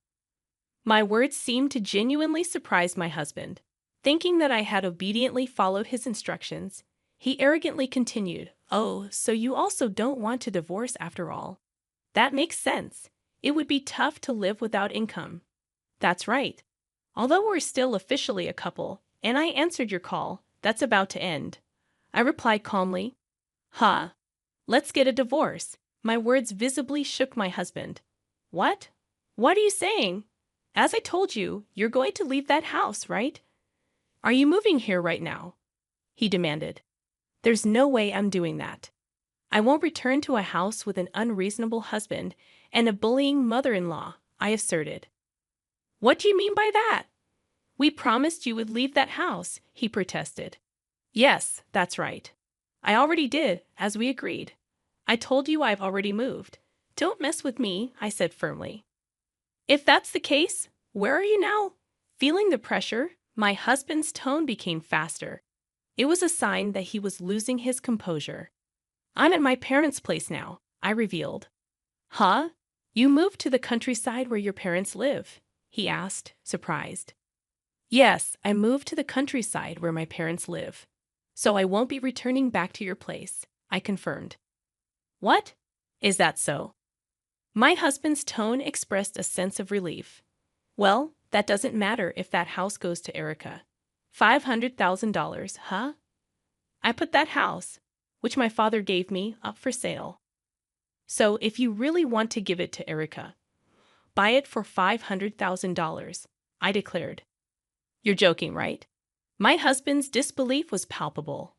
My words seemed to genuinely surprise my husband. Thinking that I had obediently followed his instructions, he arrogantly continued, "Oh, so you also don't want to divorce after all? That makes sense. It would be tough to live without income." "That's right. Although we're still officially a couple, and I answered your call, that's about to end," I replied calmly. "Huh. Let's get a divorce." My words visibly shook my husband. "What? What are you saying? As I told you, you're going to leave that house, right? Are you moving here right now?" he demanded. "There's no way I'm doing that. I won't return to a house with an unreasonable husband and a bullying mother-in-law," I asserted. "What do you mean by that? We promised you would leave that house," he protested. "Yes, that's right. I already did, as we agreed. I told you I've already moved. Don't mess with me," I said firmly. "If that's the case, where are you now?" Feeling the pressure, my husband's tone became faster. It was a sign that he was losing his composure. "I'm at my parents' place now," I revealed. "Huh? You moved to the countryside where your parents live?" he asked, surprised. "Yes, I moved to the countryside where my parents live. So I won't be returning back to your place," I confirmed. "What? Is that so?" My husband's tone expressed a sense of relief. "Well, that doesn't matter if that house goes to Erica. $500,000, huh? I put that house, which my father gave me, up for sale. So if you really want to give it to Erica, buy it for $500,000, I declared. "You're joking, right?" My husband's disbelief was palpable.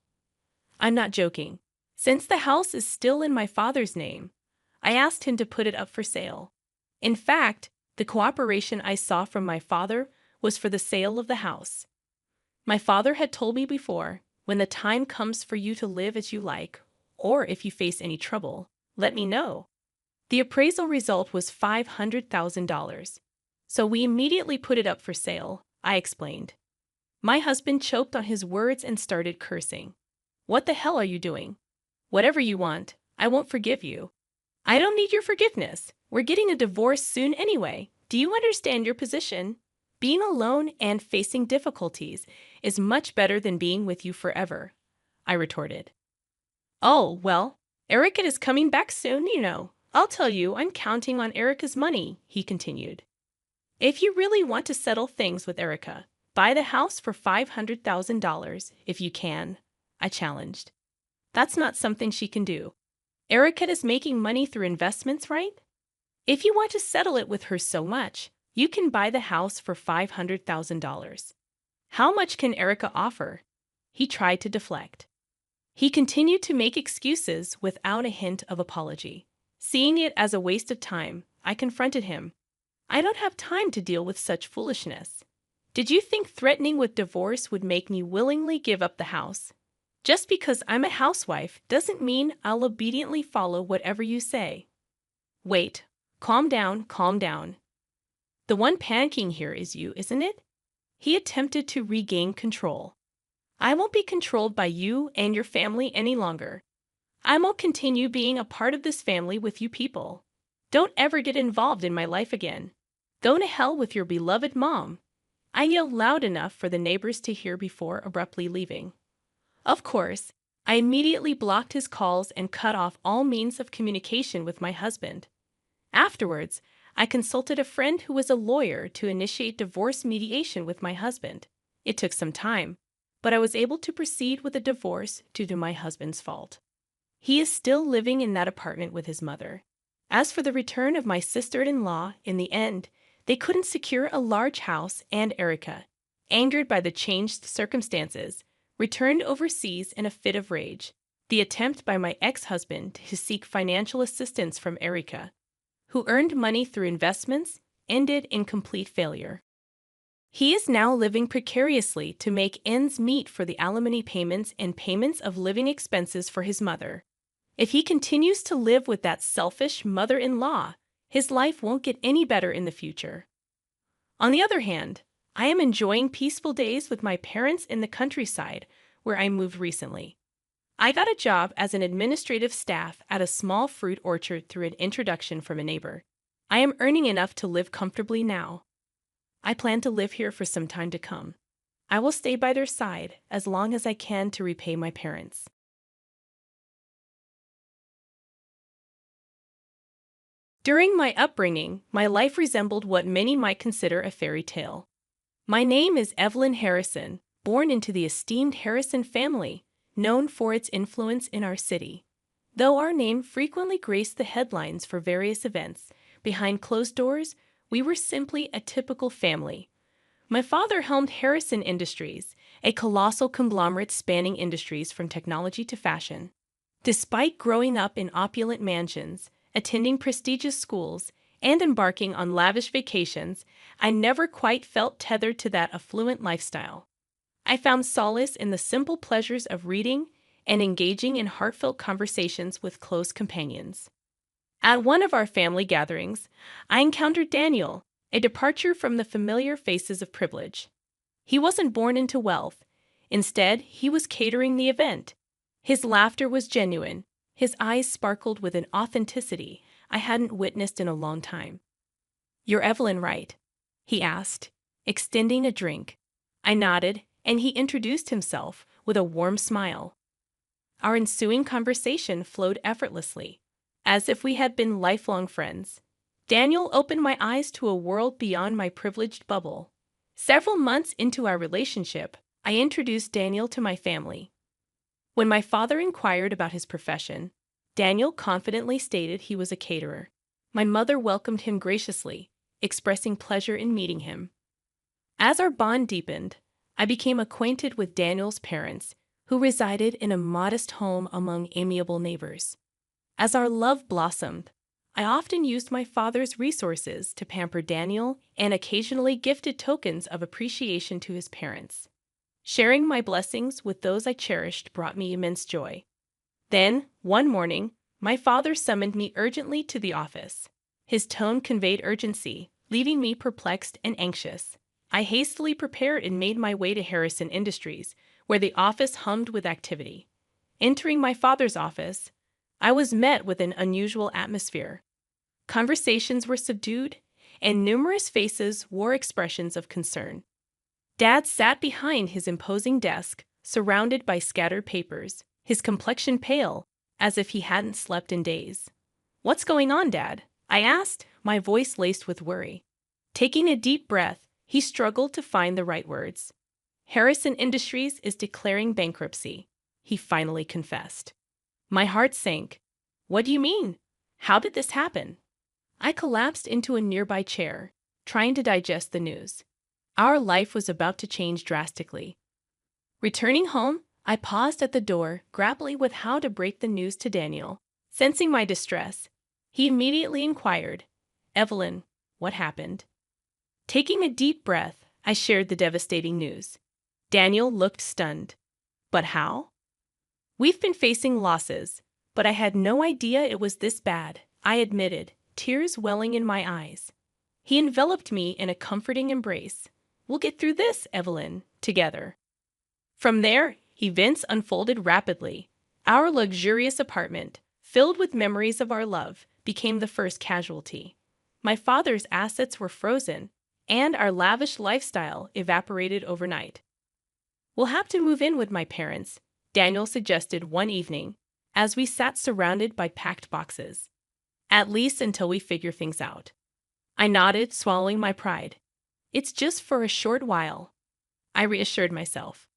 "I'm not joking. Since the house is still in my father's name, I asked him to put it up for sale. In fact, the cooperation I saw from my father was for the sale of the house. My father had told me before, when the time comes for you to live as you like, or if you face any trouble, let me know. The appraisal result was $500,000. So we immediately put it up for sale, I explained. My husband choked on his words and started cursing. What the hell are you doing? Whatever you want, I won't forgive you. I don't need your forgiveness. We're getting a divorce soon anyway. Do you understand your position? Being alone and facing difficulties is much better than being with you forever, I retorted. Oh, well, Erica is coming back soon, you know. I'll tell you, I'm counting on Erica's money, he continued. If you really want to settle things with Erica, buy the house for $500,000 if you can, I challenged. That's not something she can do. Erica is making money through investments, right? If you want to settle it with her so much, you can buy the house for $500,000. How much can Erica offer? He tried to deflect. He continued to make excuses without a hint of apology. Seeing it as a waste of time, I confronted him. I don't have time to deal with such foolishness. Did you think threatening with divorce would make me willingly give up the house? Just because I'm a housewife doesn't mean I'll obediently follow whatever you say. Wait, calm down, calm down. The one panicking here is you, isn't it? He attempted to regain control. I won't be controlled by you and your family any longer. I won't continue being a part of this family with you people. Don't ever get involved in my life again. Go to hell with your beloved mom. I yelled loud enough for the neighbors to hear before abruptly leaving. Of course, I immediately blocked his calls and cut off all means of communication with my husband. Afterwards, I consulted a friend who was a lawyer to initiate divorce mediation with my husband. It took some time, but I was able to proceed with a divorce due to my husband's fault. He is still living in that apartment with his mother. As for the return of my sister-in-law, in the end, they couldn't secure a large house, and Erica, angered by the changed circumstances, returned overseas in a fit of rage. The attempt by my ex-husband to seek financial assistance from Erica, who earned money through investments, ended in complete failure. He is now living precariously to make ends meet for the alimony payments and payments of living expenses for his mother. If he continues to live with that selfish mother-in-law, his life won't get any better in the future. On the other hand, I am enjoying peaceful days with my parents in the countryside, where I moved recently. I got a job as an administrative staff at a small fruit orchard through an introduction from a neighbor. I am earning enough to live comfortably now. I plan to live here for some time to come. I will stay by their side as long as I can to repay my parents. During my upbringing, my life resembled what many might consider a fairy tale. My name is Evelyn Harrison, born into the esteemed Harrison family, known for its influence in our city. Though our name frequently graced the headlines for various events, behind closed doors, we were simply a typical family. My father helmed Harrison Industries, a colossal conglomerate spanning industries from technology to fashion. Despite growing up in opulent mansions, attending prestigious schools, and embarking on lavish vacations, I never quite felt tethered to that affluent lifestyle. I found solace in the simple pleasures of reading and engaging in heartfelt conversations with close companions. At one of our family gatherings, I encountered Daniel, a departure from the familiar faces of privilege. He wasn't born into wealth. Instead, he was catering the event. His laughter was genuine. His eyes sparkled with an authenticity I hadn't witnessed in a long time. "You're Evelyn, right?" he asked, extending a drink. I nodded, and he introduced himself with a warm smile. Our ensuing conversation flowed effortlessly, as if we had been lifelong friends. Daniel opened my eyes to a world beyond my privileged bubble. Several months into our relationship, I introduced Daniel to my family. When my father inquired about his profession, Daniel confidently stated he was a caterer. My mother welcomed him graciously, expressing pleasure in meeting him. As our bond deepened, I became acquainted with Daniel's parents, who resided in a modest home among amiable neighbors. As our love blossomed, I often used my father's resources to pamper Daniel and occasionally gifted tokens of appreciation to his parents. Sharing my blessings with those I cherished brought me immense joy. Then, one morning, my father summoned me urgently to the office. His tone conveyed urgency, leaving me perplexed and anxious. I hastily prepared and made my way to Harrison Industries, where the office hummed with activity. Entering my father's office, I was met with an unusual atmosphere. Conversations were subdued, and numerous faces wore expressions of concern. Dad sat behind his imposing desk, surrounded by scattered papers, his complexion pale, as if he hadn't slept in days. "What's going on, Dad?" I asked, my voice laced with worry. Taking a deep breath, he struggled to find the right words. "Harrison Industries is declaring bankruptcy," he finally confessed. My heart sank. "What do you mean? How did this happen?" I collapsed into a nearby chair, trying to digest the news. Our life was about to change drastically. Returning home, I paused at the door, grappling with how to break the news to Daniel. Sensing my distress, he immediately inquired, "Evelyn, what happened?" Taking a deep breath, I shared the devastating news. Daniel looked stunned. "But how?" "We've been facing losses, but I had no idea it was this bad," I admitted, tears welling in my eyes. He enveloped me in a comforting embrace. "We'll get through this, Evelyn, together." From there, events unfolded rapidly. Our luxurious apartment, filled with memories of our love, became the first casualty. My father's assets were frozen, and our lavish lifestyle evaporated overnight. "We'll have to move in with my parents," Daniel suggested one evening, as we sat surrounded by packed boxes. "At least until we figure things out." I nodded, swallowing my pride. "It's just for a short while," I reassured myself.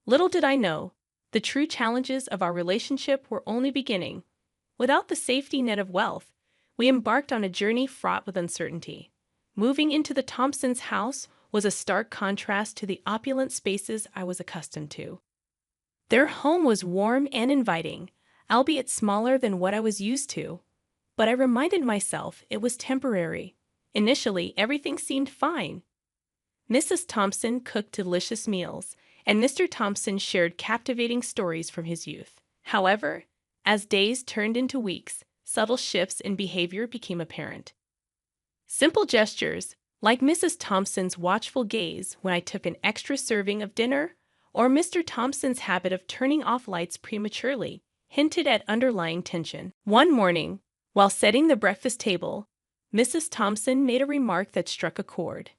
Little did I know, the true challenges of our relationship were only beginning. Without the safety net of wealth, we embarked on a journey fraught with uncertainty. Moving into the Thompsons' house was a stark contrast to the opulent spaces I was accustomed to. Their home was warm and inviting, albeit smaller than what I was used to. But I reminded myself it was temporary. Initially, everything seemed fine. Mrs. Thompson cooked delicious meals, and Mr. Thompson shared captivating stories from his youth. However, as days turned into weeks, subtle shifts in behavior became apparent. Simple gestures, like Mrs. Thompson's watchful gaze when I took an extra serving of dinner, or Mr. Thompson's habit of turning off lights prematurely, hinted at underlying tension. One morning, while setting the breakfast table, Mrs. Thompson made a remark that struck a chord.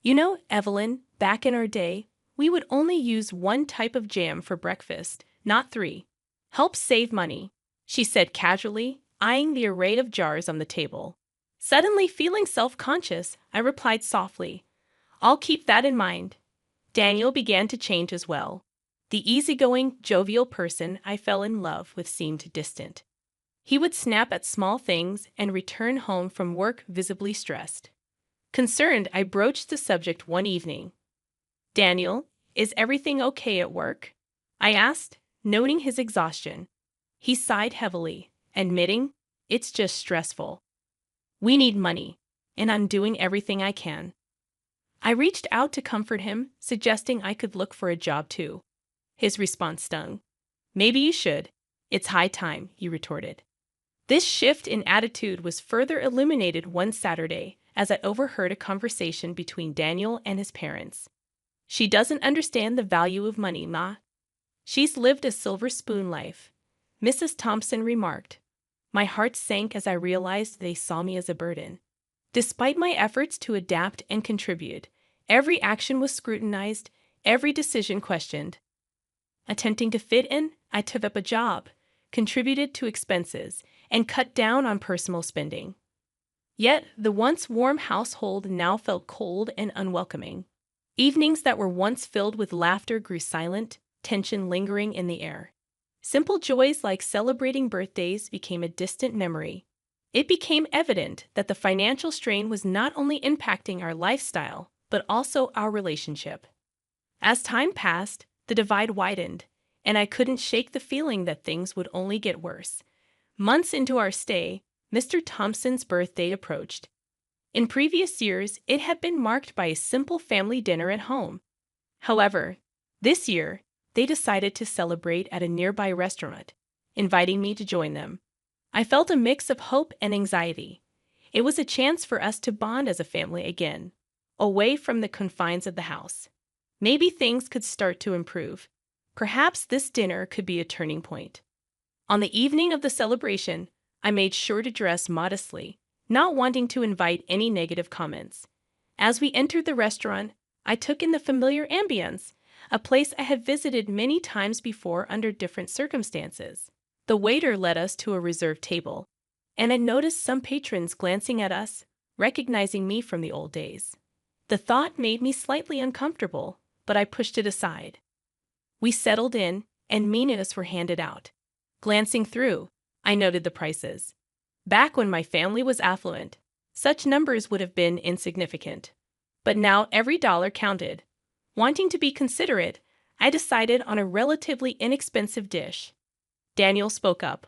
"You know, Evelyn, back in our day, we would only use one type of jam for breakfast, not three. Helps save money," she said casually, eyeing the array of jars on the table. Suddenly feeling self-conscious, I replied softly, "I'll keep that in mind." Daniel began to change as well. The easygoing, jovial person I fell in love with seemed distant. He would snap at small things and return home from work visibly stressed. Concerned, I broached the subject one evening. "Daniel, is everything okay at work?" I asked, noting his exhaustion. He sighed heavily, admitting, "It's just stressful. We need money, and I'm doing everything I can." I reached out to comfort him, suggesting I could look for a job too. His response stung. "Maybe you should. It's high time," he retorted. This shift in attitude was further illuminated one Saturday as I overheard a conversation between Daniel and his parents. "She doesn't understand the value of money, Ma. She's lived a silver spoon life," Mrs. Thompson remarked. My heart sank as I realized they saw me as a burden. Despite my efforts to adapt and contribute, every action was scrutinized, every decision questioned. Attempting to fit in, I took up a job, contributed to expenses, and cut down on personal spending. Yet, the once warm household now felt cold and unwelcoming. Evenings that were once filled with laughter grew silent, tension lingering in the air. Simple joys like celebrating birthdays became a distant memory. It became evident that the financial strain was not only impacting our lifestyle, but also our relationship. As time passed, the divide widened, and I couldn't shake the feeling that things would only get worse. Months into our stay, Mr. Thompson's birthday approached. In previous years, it had been marked by a simple family dinner at home. However, this year, they decided to celebrate at a nearby restaurant, inviting me to join them. I felt a mix of hope and anxiety. It was a chance for us to bond as a family again, away from the confines of the house. Maybe things could start to improve. Perhaps this dinner could be a turning point. On the evening of the celebration, I made sure to dress modestly, not wanting to invite any negative comments. As we entered the restaurant, I took in the familiar ambience, a place I had visited many times before under different circumstances. The waiter led us to a reserved table, and I noticed some patrons glancing at us, recognizing me from the old days. The thought made me slightly uncomfortable, but I pushed it aside. We settled in, and menus were handed out. Glancing through, I noted the prices. Back when my family was affluent, such numbers would have been insignificant. But now every dollar counted. Wanting to be considerate, I decided on a relatively inexpensive dish. Daniel spoke up.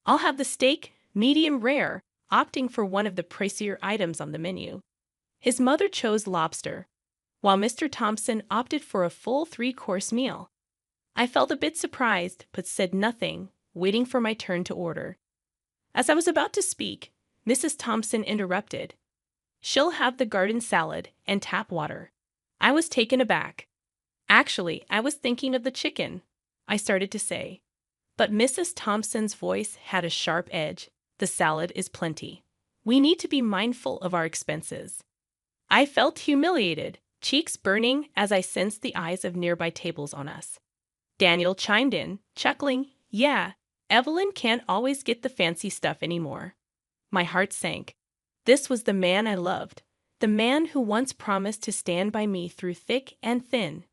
"I'll have the steak, medium rare," opting for one of the pricier items on the menu. His mother chose lobster, while Mr. Thompson opted for a full 3-course meal. I felt a bit surprised, but said nothing, waiting for my turn to order. As I was about to speak, Mrs. Thompson interrupted. "She'll have the garden salad and tap water." I was taken aback. "Actually, I was thinking of the chicken," I started to say. But Mrs. Thompson's voice had a sharp edge. "The salad is plenty. We need to be mindful of our expenses." I felt humiliated, cheeks burning as I sensed the eyes of nearby tables on us. Daniel chimed in, chuckling, "Yeah, Evelyn can't always get the fancy stuff anymore." My heart sank. This was the man I loved, the man who once promised to stand by me through thick and thin.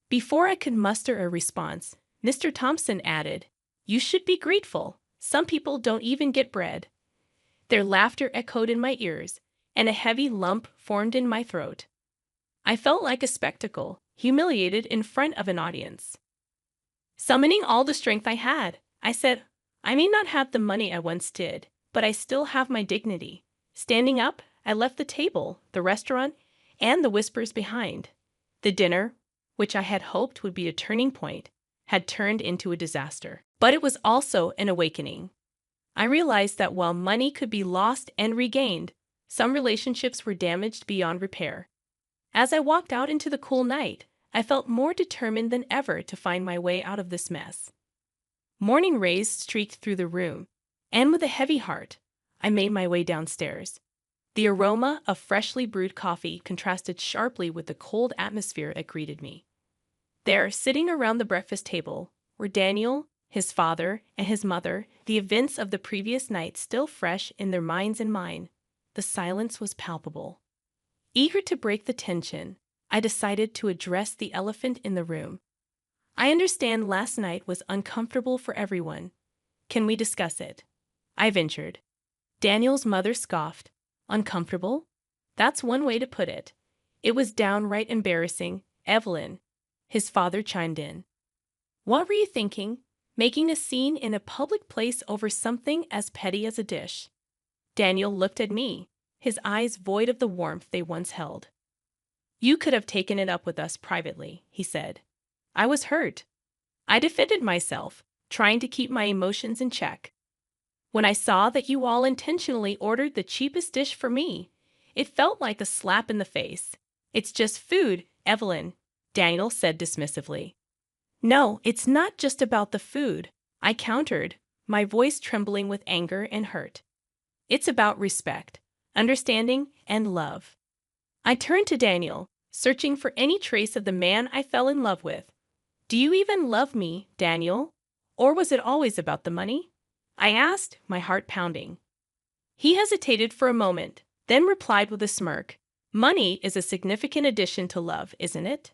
Before I could muster a response, Mr. Thompson added, "You should be grateful. Some people don't even get bread." Their laughter echoed in my ears, and a heavy lump formed in my throat. I felt like a spectacle, humiliated in front of an audience. Summoning all the strength I had, I said, "I may not have the money I once did, but I still have my dignity." Standing up, I left the table, the restaurant, and the whispers behind. The dinner, which I had hoped would be a turning point, had turned into a disaster. But it was also an awakening. I realized that while money could be lost and regained, some relationships were damaged beyond repair. As I walked out into the cool night, I felt more determined than ever to find my way out of this mess. Morning rays streaked through the room, and with a heavy heart, I made my way downstairs. The aroma of freshly brewed coffee contrasted sharply with the cold atmosphere that greeted me. There, sitting around the breakfast table, were Daniel, his father, and his mother, the events of the previous night still fresh in their minds and mine. The silence was palpable. Eager to break the tension, I decided to address the elephant in the room. "I understand last night was uncomfortable for everyone. Can we discuss it?" I ventured. Daniel's mother scoffed. "Uncomfortable? That's one way to put it. It was downright embarrassing, Evelyn." His father chimed in. "What were you thinking? Making a scene in a public place over something as petty as a dish?" Daniel looked at me, his eyes void of the warmth they once held. "You could have taken it up with us privately," he said. I was hurt. I defended myself, trying to keep my emotions in check. "When I saw that you all intentionally ordered the cheapest dish for me, it felt like a slap in the face." "It's just food, Evelyn," Daniel said dismissively. "No, it's not just about the food," I countered, my voice trembling with anger and hurt. "It's about respect, understanding, and love." I turned to Daniel, searching for any trace of the man I fell in love with. "Do you even love me, Daniel? Or was it always about the money?" I asked, my heart pounding. He hesitated for a moment, then replied with a smirk, "Money is a significant addition to love, isn't it?"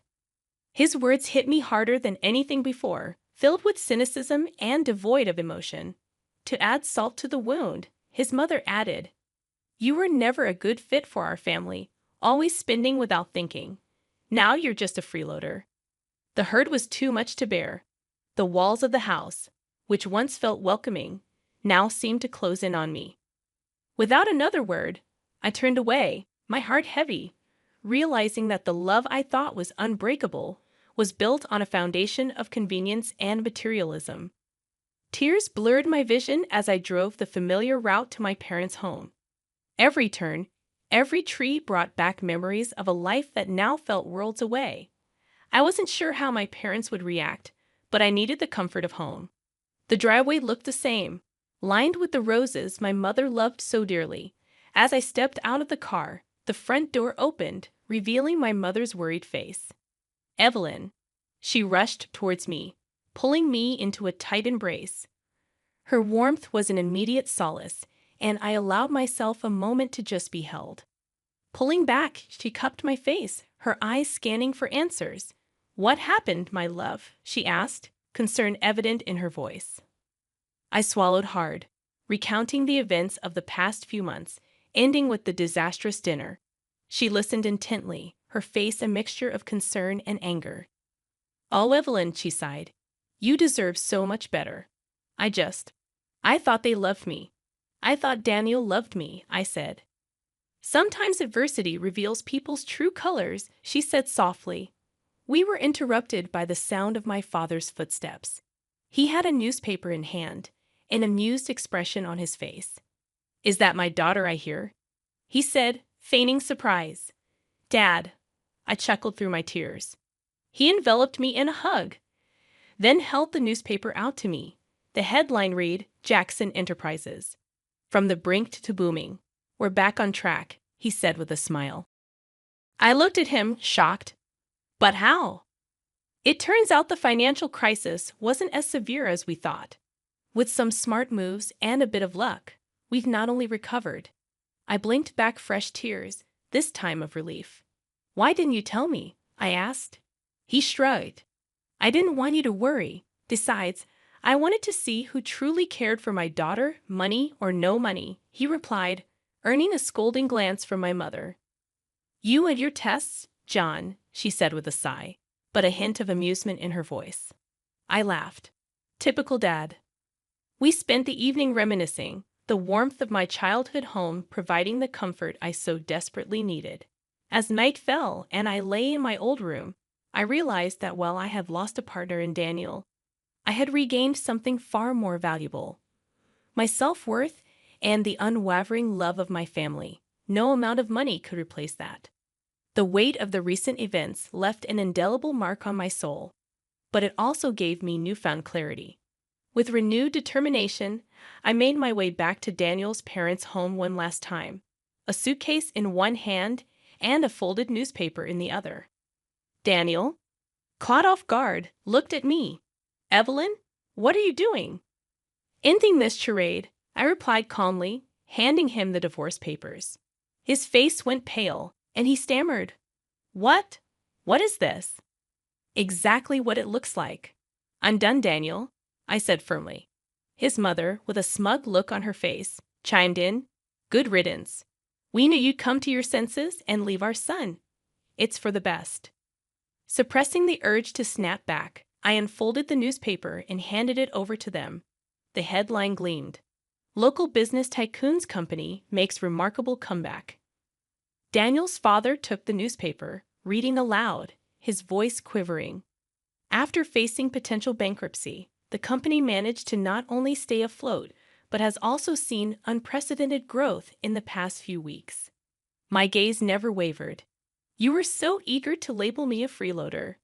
His words hit me harder than anything before, filled with cynicism and devoid of emotion. To add salt to the wound, his mother added, "You were never a good fit for our family, always spending without thinking. Now you're just a freeloader." The hurt was too much to bear. The walls of the house, which once felt welcoming, now seemed to close in on me. Without another word, I turned away, my heart heavy, realizing that the love I thought was unbreakable was built on a foundation of convenience and materialism. Tears blurred my vision as I drove the familiar route to my parents' home. Every turn, every tree brought back memories of a life that now felt worlds away. I wasn't sure how my parents would react, but I needed the comfort of home. The driveway looked the same, lined with the roses my mother loved so dearly. As I stepped out of the car, the front door opened, revealing my mother's worried face. "Evelyn." She rushed towards me, pulling me into a tight embrace. Her warmth was an immediate solace, and I allowed myself a moment to just be held. Pulling back, she cupped my face, her eyes scanning for answers. "What happened, my love?" she asked, concern evident in her voice. I swallowed hard, recounting the events of the past few months, ending with the disastrous dinner. She listened intently, her face a mixture of concern and anger. "Oh, Evelyn," she sighed, "you deserve so much better. I thought they loved me. I thought Daniel loved me," I said. "Sometimes adversity reveals people's true colors," she said softly. We were interrupted by the sound of my father's footsteps. He had a newspaper in hand, an amused expression on his face. "Is that my daughter I hear?" he said, feigning surprise. "Dad," I chuckled through my tears. He enveloped me in a hug, then held the newspaper out to me. The headline read, "Jackson Enterprises. From the brink to booming. We're back on track," he said with a smile. I looked at him, shocked. "But how?" "It turns out the financial crisis wasn't as severe as we thought. With some smart moves and a bit of luck, we've not only recovered." I blinked back fresh tears, this time of relief. "Why didn't you tell me?" I asked. He shrugged. "I didn't want you to worry. Besides, I wanted to see who truly cared for my daughter, money or no money," he replied, earning a scolding glance from my mother. "You and your tests, John," she said with a sigh, but a hint of amusement in her voice. I laughed. Typical Dad. We spent the evening reminiscing, the warmth of my childhood home providing the comfort I so desperately needed. As night fell and I lay in my old room, I realized that while I had lost a partner in Daniel, I had regained something far more valuable. My self-worth and the unwavering love of my family. No amount of money could replace that. The weight of the recent events left an indelible mark on my soul, but it also gave me newfound clarity. With renewed determination, I made my way back to Daniel's parents' home one last time, a suitcase in one hand and a folded newspaper in the other. Daniel, caught off guard, looked at me. "Evelyn, what are you doing?" "Ending this charade," I replied calmly, handing him the divorce papers. His face went pale, and he stammered, "What? What is this?" "Exactly what it looks like. I'm done, Daniel," I said firmly. His mother, with a smug look on her face, chimed in, "Good riddance. We knew you'd come to your senses and leave our son. It's for the best." Suppressing the urge to snap back, I unfolded the newspaper and handed it over to them. The headline gleamed, "Local Business Tycoon's Company Makes Remarkable Comeback." Daniel's father took the newspaper, reading aloud, his voice quivering. After facing potential bankruptcy, the company managed to not only stay afloat, but has also seen unprecedented growth in the past few weeks. My gaze never wavered. "You were so eager to label me a freeloader.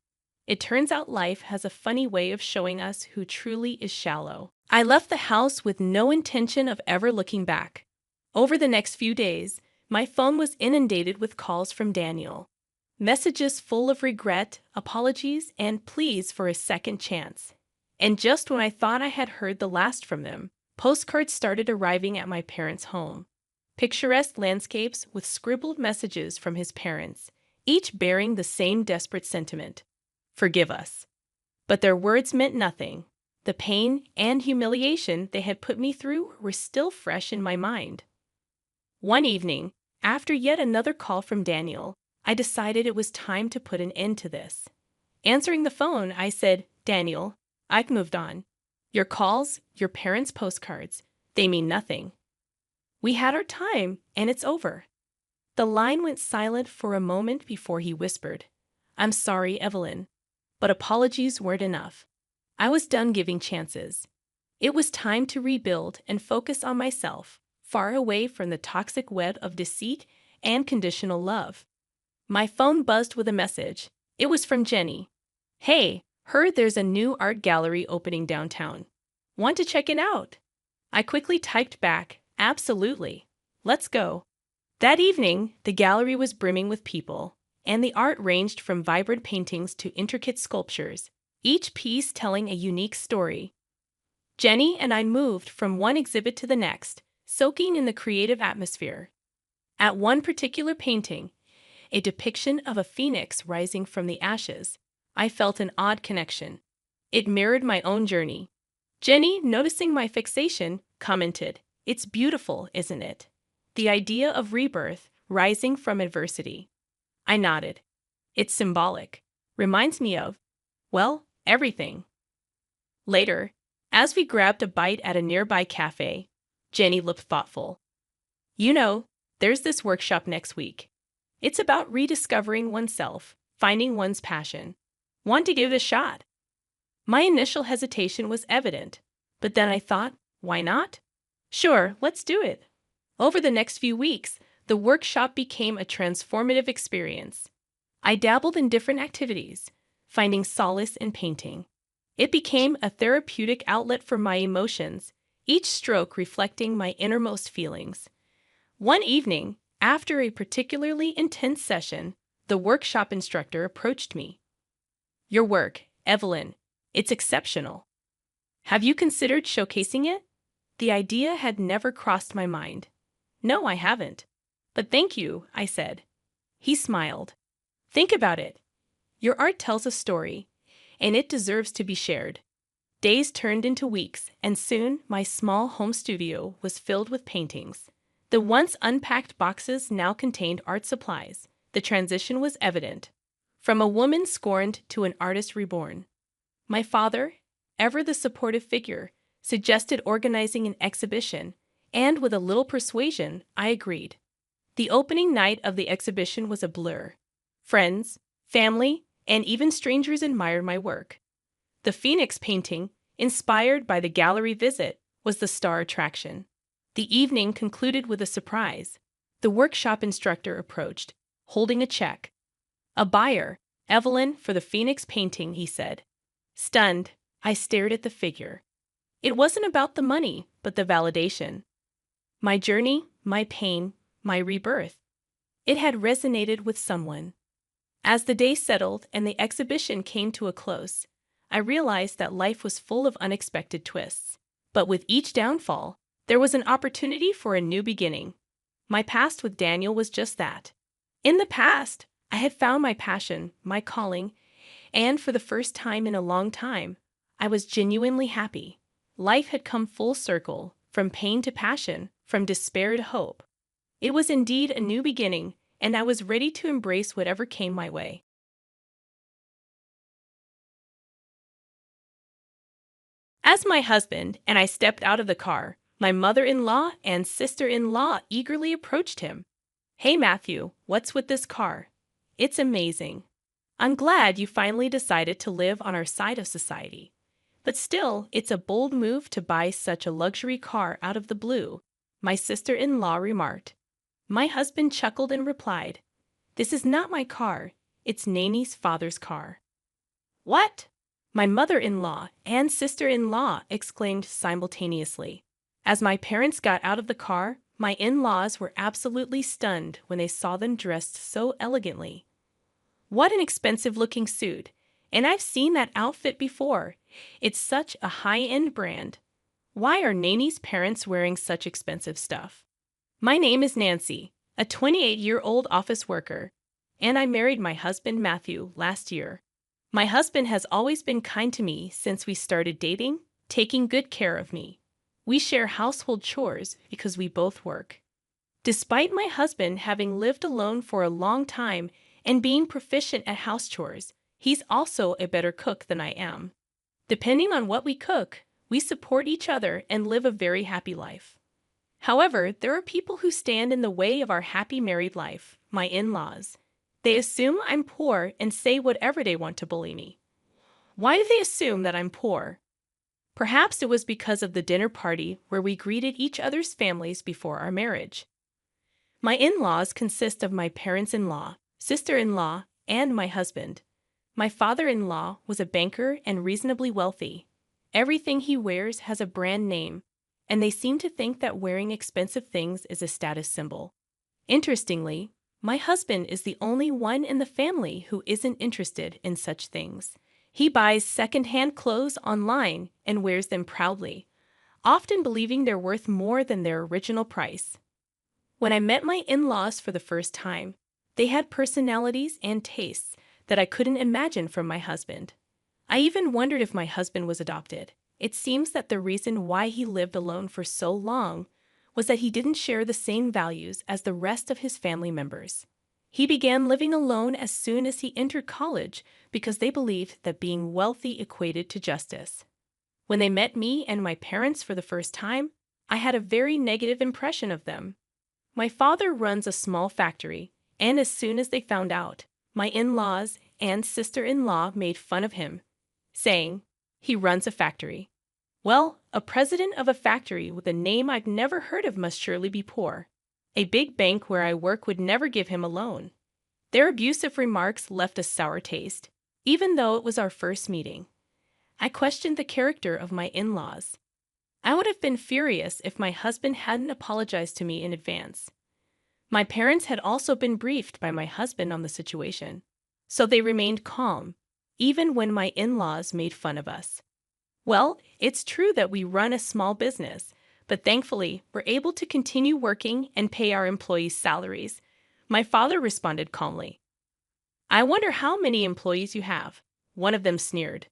It turns out life has a funny way of showing us who truly is shallow." I left the house with no intention of ever looking back. Over the next few days, my phone was inundated with calls from Daniel. Messages full of regret, apologies, and pleas for a second chance. And just when I thought I had heard the last from them, postcards started arriving at my parents' home. Picturesque landscapes with scribbled messages from his parents, each bearing the same desperate sentiment: "Forgive us." But their words meant nothing. The pain and humiliation they had put me through were still fresh in my mind. One evening, after yet another call from Daniel, I decided it was time to put an end to this. Answering the phone, I said, "Daniel, I've moved on. Your calls, your parents' postcards, they mean nothing. We had our time, and it's over. The line went silent for a moment before he whispered, I'm sorry, Evelyn, but apologies weren't enough. I was done giving chances. It was time to rebuild and focus on myself, far away from the toxic web of deceit and conditional love. My phone buzzed with a message. It was from Jenny. Hey, heard there's a new art gallery opening downtown. Want to check it out? I quickly typed back, absolutely. Let's go. That evening, the gallery was brimming with people, and the art ranged from vibrant paintings to intricate sculptures, each piece telling a unique story. Jenny and I moved from one exhibit to the next, soaking in the creative atmosphere. At one particular painting, a depiction of a phoenix rising from the ashes, I felt an odd connection. It mirrored my own journey. Jenny, noticing my fixation, commented, It's beautiful, isn't it? The idea of rebirth, rising from adversity. I nodded. It's symbolic. Reminds me of, well, everything. Later, as we grabbed a bite at a nearby cafe, Jenny looked thoughtful. You know, there's this workshop next week. It's about rediscovering oneself, finding one's passion. Want to give it a shot? My initial hesitation was evident, but then I thought, why not? Sure, let's do it. Over the next few weeks, the workshop became a transformative experience. I dabbled in different activities, finding solace in painting. It became a therapeutic outlet for my emotions, each stroke reflecting my innermost feelings. One evening, after a particularly intense session, the workshop instructor approached me. Your work, Evelyn, it's exceptional. Have you considered showcasing it? The idea had never crossed my mind. No, I haven't. But thank you, I said. He smiled. Think about it. Your art tells a story, and it deserves to be shared. Days turned into weeks, and soon my small home studio was filled with paintings. The once unpacked boxes now contained art supplies. The transition was evident. From a woman scorned to an artist reborn. My father, ever the supportive figure, suggested organizing an exhibition, and with a little persuasion, I agreed. The opening night of the exhibition was a blur. Friends, family, and even strangers admired my work. The Phoenix painting, inspired by the gallery visit, was the star attraction. The evening concluded with a surprise. The workshop instructor approached, holding a check. A buyer, Evelyn, for the Phoenix painting, he said. Stunned, I stared at the figure. It wasn't about the money, but the validation. My journey, my pain, my rebirth. It had resonated with someone. As the day settled and the exhibition came to a close, I realized that life was full of unexpected twists. But with each downfall, there was an opportunity for a new beginning. My past with Daniel was just that. In the past, I had found my passion, my calling, and for the first time in a long time, I was genuinely happy. Life had come full circle, from pain to passion, from despair to hope. It was indeed a new beginning, and I was ready to embrace whatever came my way. As my husband and I stepped out of the car, my mother-in-law and sister-in-law eagerly approached him. Hey Matthew, what's with this car? It's amazing. I'm glad you finally decided to live on our side of society. But still, it's a bold move to buy such a luxury car out of the blue, my sister-in-law remarked. My husband chuckled and replied, This is not my car, it's Nani's father's car. What? My mother-in-law and sister-in-law exclaimed simultaneously. As my parents got out of the car, my in-laws were absolutely stunned when they saw them dressed so elegantly. What an expensive-looking suit, and I've seen that outfit before. It's such a high-end brand. Why are Nani's parents wearing such expensive stuff? My name is Nancy, a 28-year-old office worker, and I married my husband Matthew last year. My husband has always been kind to me since we started dating, taking good care of me. We share household chores because we both work. Despite my husband having lived alone for a long time and being proficient at house chores, he's also a better cook than I am. Depending on what we cook, we support each other and live a very happy life. However, there are people who stand in the way of our happy married life, my in-laws. They assume I'm poor and say whatever they want to bully me. Why do they assume that I'm poor? Perhaps it was because of the dinner party where we greeted each other's families before our marriage. My in-laws consist of my parents-in-law, sister-in-law, and my husband. My father-in-law was a banker and reasonably wealthy. Everything he wears has a brand name, and they seem to think that wearing expensive things is a status symbol. Interestingly, my husband is the only one in the family who isn't interested in such things. He buys second-hand clothes online and wears them proudly, often believing they're worth more than their original price. When I met my in-laws for the first time, they had personalities and tastes that I couldn't imagine from my husband. I even wondered if my husband was adopted. It seems that the reason why he lived alone for so long was that he didn't share the same values as the rest of his family members. He began living alone as soon as he entered college because they believed that being wealthy equated to justice. When they met me and my parents for the first time, I had a very negative impression of them. My father runs a small factory, and as soon as they found out, my in-laws and sister-in-law made fun of him, saying, "He runs a factory." Well, a president of a factory with a name I've never heard of must surely be poor. A big bank where I work would never give him a loan. Their abusive remarks left a sour taste, even though it was our first meeting. I questioned the character of my in-laws. I would have been furious if my husband hadn't apologized to me in advance. My parents had also been briefed by my husband on the situation, so they remained calm, even when my in-laws made fun of us. Well, it's true that we run a small business, but thankfully, we're able to continue working and pay our employees' salaries. My father responded calmly. "I wonder how many employees you have." One of them sneered.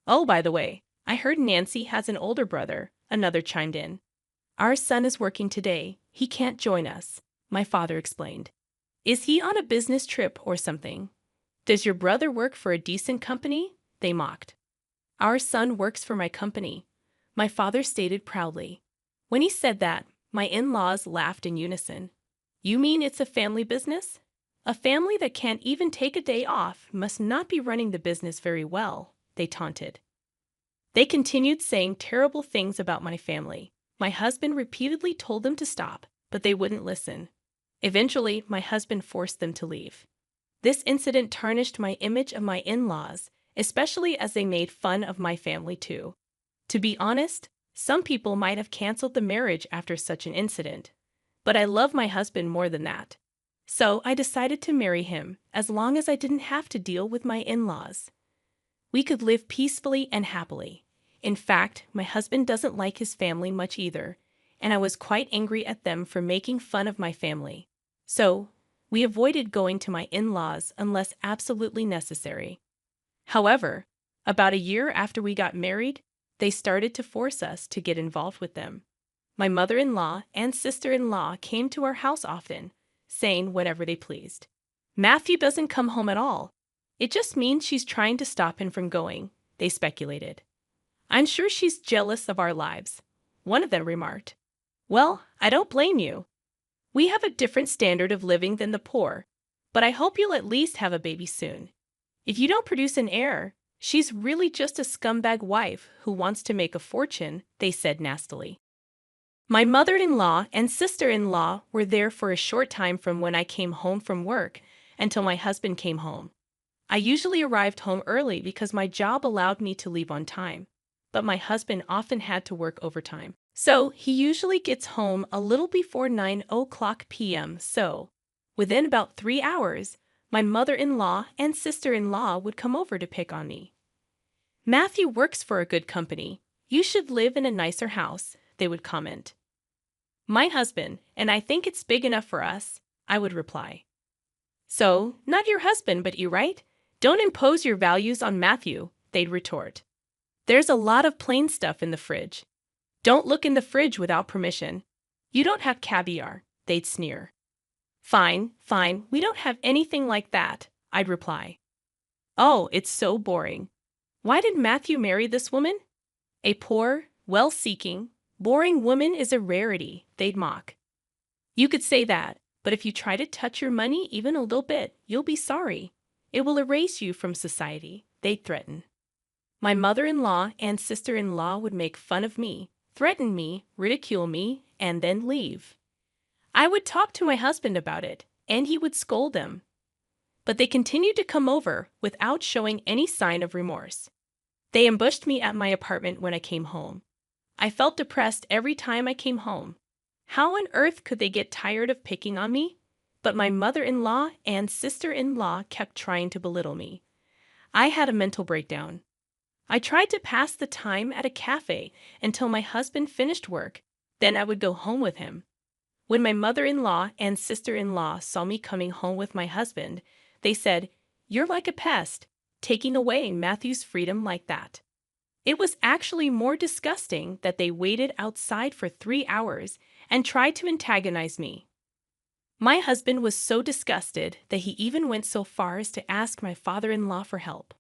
"Oh, by the way, I heard Nancy has an older brother," another chimed in. "Our son is working today. He can't join us," my father explained. "Is he on a business trip or something?" "Does your brother work for a decent company?" they mocked. "Our son works for my company," my father stated proudly. When he said that, my in-laws laughed in unison. "You mean it's a family business? A family that can't even take a day off must not be running the business very well," they taunted. They continued saying terrible things about my family. My husband repeatedly told them to stop, but they wouldn't listen. Eventually, my husband forced them to leave. This incident tarnished my image of my in-laws, especially as they made fun of my family too. To be honest, some people might have canceled the marriage after such an incident, but I love my husband more than that. So I decided to marry him as long as I didn't have to deal with my in-laws. We could live peacefully and happily. In fact, my husband doesn't like his family much either, and I was quite angry at them for making fun of my family. So, we avoided going to my in-laws unless absolutely necessary. However, about a year after we got married, they started to force us to get involved with them. My mother-in-law and sister-in-law came to our house often, saying whatever they pleased. "Matthew doesn't come home at all. It just means she's trying to stop him from going," they speculated. "I'm sure she's jealous of our lives," one of them remarked. Well, I don't blame you. We have a different standard of living than the poor, but I hope you'll at least have a baby soon. If you don't produce an heir, she's really just a scumbag wife who wants to make a fortune, they said nastily. My mother-in-law and sister-in-law were there for a short time from when I came home from work until my husband came home. I usually arrived home early because my job allowed me to leave on time, but my husband often had to work overtime. So he usually gets home a little before 9 p.m. So, within about 3 hours, my mother-in-law and sister-in-law would come over to pick on me. "Matthew works for a good company. You should live in a nicer house," they would comment. "My husband, and I think it's big enough for us," I would reply. "So, not your husband, but you, right? Don't impose your values on Matthew," they'd retort. "There's a lot of plain stuff in the fridge. Don't look in the fridge without permission. You don't have caviar," they'd sneer. Fine, we don't have anything like that," I'd reply. "Oh, it's so boring. Why did Matthew marry this woman? A poor, well-seeking, boring woman is a rarity, they'd mock. You could say that, but if you try to touch your money even a little bit, you'll be sorry. It will erase you from society, they'd threaten. My mother-in-law and sister-in-law would make fun of me, threaten me, ridicule me, and then leave. I would talk to my husband about it, and he would scold them. But they continued to come over without showing any sign of remorse. They ambushed me at my apartment when I came home. I felt depressed every time I came home. How on earth could they get tired of picking on me? But my mother-in-law and sister-in-law kept trying to belittle me. I had a mental breakdown. I tried to pass the time at a cafe until my husband finished work. Then I would go home with him. When my mother-in-law and sister-in-law saw me coming home with my husband, they said, "You're like a pest, taking away Matthew's freedom like that." It was actually more disgusting that they waited outside for 3 hours and tried to antagonize me. My husband was so disgusted that he even went so far as to ask my father-in-law for help.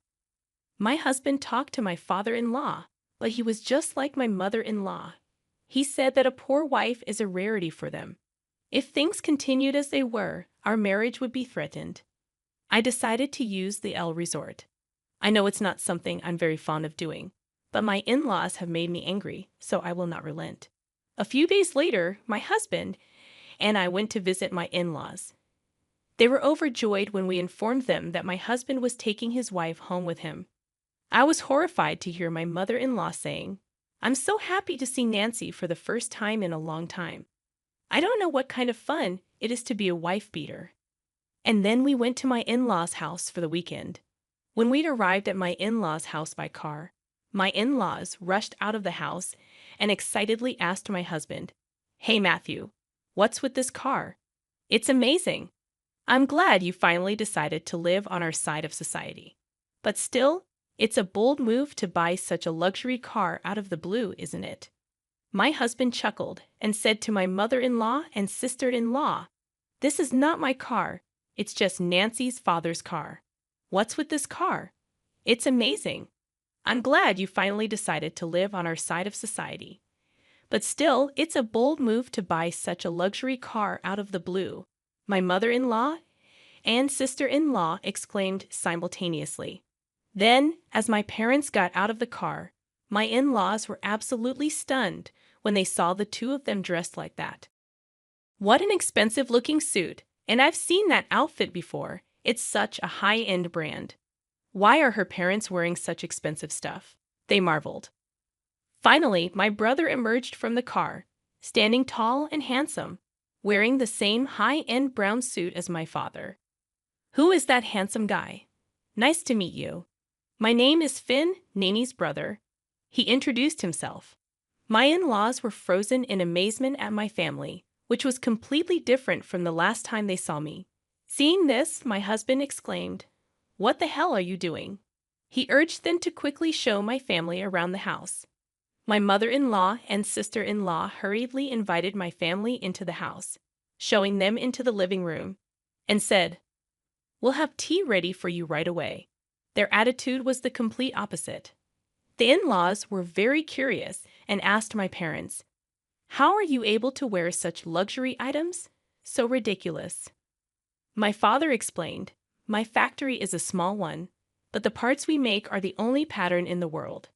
My husband talked to my father-in-law, but he was just like my mother-in-law. He said that a poor wife is a rarity for them. If things continued as they were, our marriage would be threatened. I decided to use the L resort. I know it's not something I'm very fond of doing, but my in-laws have made me angry, so I will not relent. A few days later, my husband and I went to visit my in-laws. They were overjoyed when we informed them that my husband was taking his wife home with him. I was horrified to hear my mother-in-law saying, "I'm so happy to see Nancy for the first time in a long time. I don't know what kind of fun it is to be a wife-beater." And then we went to my in-laws' house for the weekend. When we'd arrived at my in-laws' house by car, my in-laws rushed out of the house and excitedly asked my husband, "Hey, Matthew, what's with this car? It's amazing. I'm glad you finally decided to live on our side of society. But still, it's a bold move to buy such a luxury car out of the blue, isn't it?" My husband chuckled and said to my mother-in-law and sister-in-law, "This is not my car. It's just Nancy's father's car. What's with this car? It's amazing. I'm glad you finally decided to live on our side of society. But still, it's a bold move to buy such a luxury car out of the blue," my mother-in-law and sister-in-law exclaimed simultaneously. Then, as my parents got out of the car, my in-laws were absolutely stunned when they saw the two of them dressed like that. What an expensive-looking suit, and I've seen that outfit before. It's such a high-end brand. Why are her parents wearing such expensive stuff? They marveled. Finally, my brother emerged from the car, standing tall and handsome, wearing the same high-end brown suit as my father. "Who is that handsome guy? Nice to meet you. My name is Finn, Nani's brother." He introduced himself. My in-laws were frozen in amazement at my family, which was completely different from the last time they saw me. Seeing this, my husband exclaimed, "What the hell are you doing?" He urged them to quickly show my family around the house. My mother-in-law and sister-in-law hurriedly invited my family into the house, showing them into the living room, and said, "We'll have tea ready for you right away." Their attitude was the complete opposite. The in-laws were very curious and asked my parents, "How are you able to wear such luxury items? So ridiculous." My father explained, "My factory is a small one, but the parts we make are the only pattern in the world.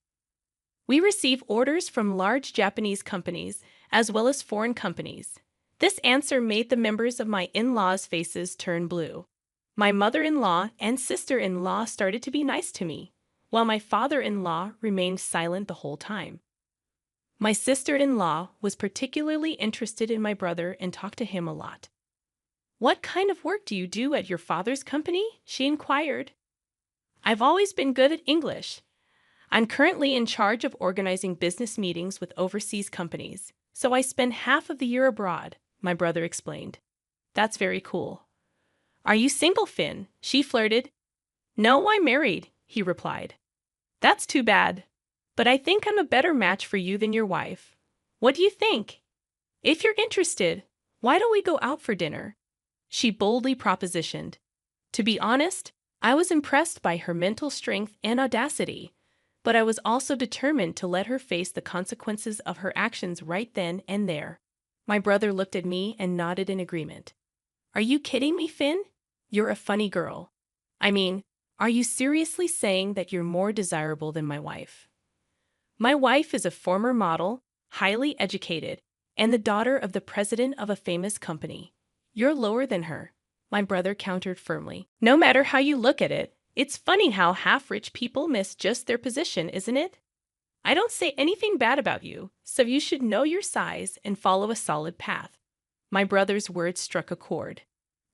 We receive orders from large Japanese companies as well as foreign companies." This answer made the members of my in-laws' faces turn blue. My mother-in-law and sister-in-law started to be nice to me, while my father-in-law remained silent the whole time. My sister-in-law was particularly interested in my brother and talked to him a lot. "What kind of work do you do at your father's company?" she inquired. "I've always been good at English. I'm currently in charge of organizing business meetings with overseas companies, so I spend half of the year abroad," my brother explained. "That's very cool." "Are you single, Finn?" she flirted. "No, I'm married," he replied. "That's too bad. But I think I'm a better match for you than your wife. What do you think? If you're interested, why don't we go out for dinner?" She boldly propositioned. To be honest, I was impressed by her mental strength and audacity. but I was also determined to let her face the consequences of her actions right then and there. My brother looked at me and nodded in agreement. Are you kidding me, Finn? You're a funny girl. I mean, are you seriously saying that you're more desirable than my wife? My wife is a former model, highly educated, and the daughter of the president of a famous company. You're lower than her, my brother countered firmly. No matter how you look at it, it's funny how half-rich people miss just their position, isn't it? I don't say anything bad about you, so you should know your size and follow a solid path. My brother's words struck a chord.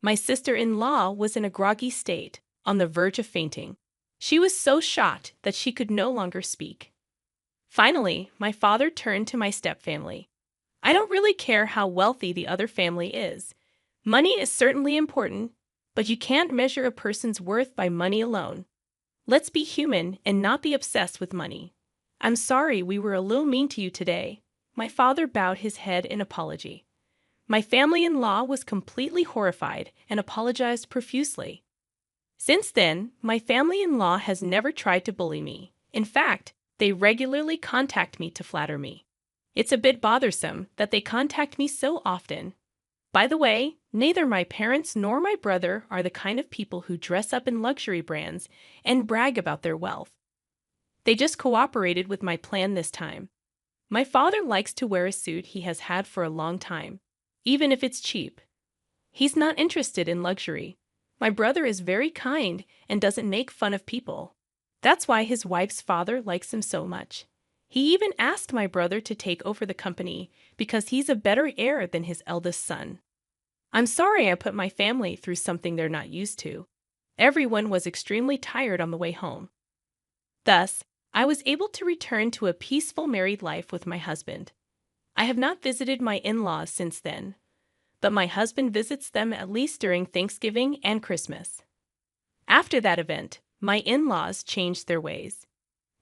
My sister-in-law was in a groggy state, on the verge of fainting. She was so shocked that she could no longer speak. Finally, my father turned to my stepfamily. I don't really care how wealthy the other family is. Money is certainly important, but you can't measure a person's worth by money alone. Let's be human and not be obsessed with money. I'm sorry we were a little mean to you today. My father bowed his head in apology. My family-in-law was completely horrified and apologized profusely. Since then, my family-in-law has never tried to bully me. In fact, they regularly contact me to flatter me. It's a bit bothersome that they contact me so often. By the way, neither my parents nor my brother are the kind of people who dress up in luxury brands and brag about their wealth. They just cooperated with my plan this time. My father likes to wear a suit he has had for a long time, even if it's cheap. He's not interested in luxury. My brother is very kind and doesn't make fun of people. That's why his wife's father likes him so much. He even asked my brother to take over the company because he's a better heir than his eldest son. I'm sorry I put my family through something they're not used to. Everyone was extremely tired on the way home. Thus, I was able to return to a peaceful married life with my husband. I have not visited my in-laws since then, but my husband visits them at least during Thanksgiving and Christmas. After that event, my in-laws changed their ways.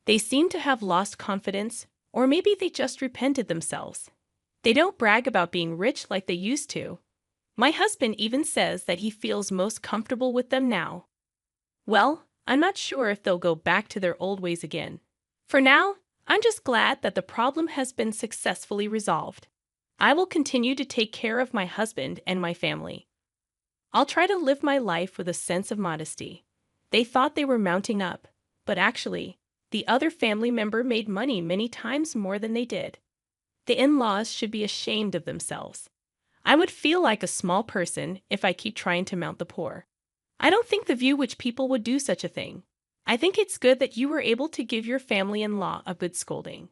They seem to have lost confidence, or maybe they just repented themselves. They don't brag about being rich like they used to. My husband even says that he feels most comfortable with them now. Well, I'm not sure if they'll go back to their old ways again. For now, I'm just glad that the problem has been successfully resolved. I will continue to take care of my husband and my family. I'll try to live my life with a sense of modesty. They thought they were mounting up, but actually, the other family member made money many times more than they did. The in-laws should be ashamed of themselves. I would feel like a small person if I keep trying to mount the poor. I don't think the view which people would do such a thing. I think it's good that you were able to give your family-in-law a good scolding.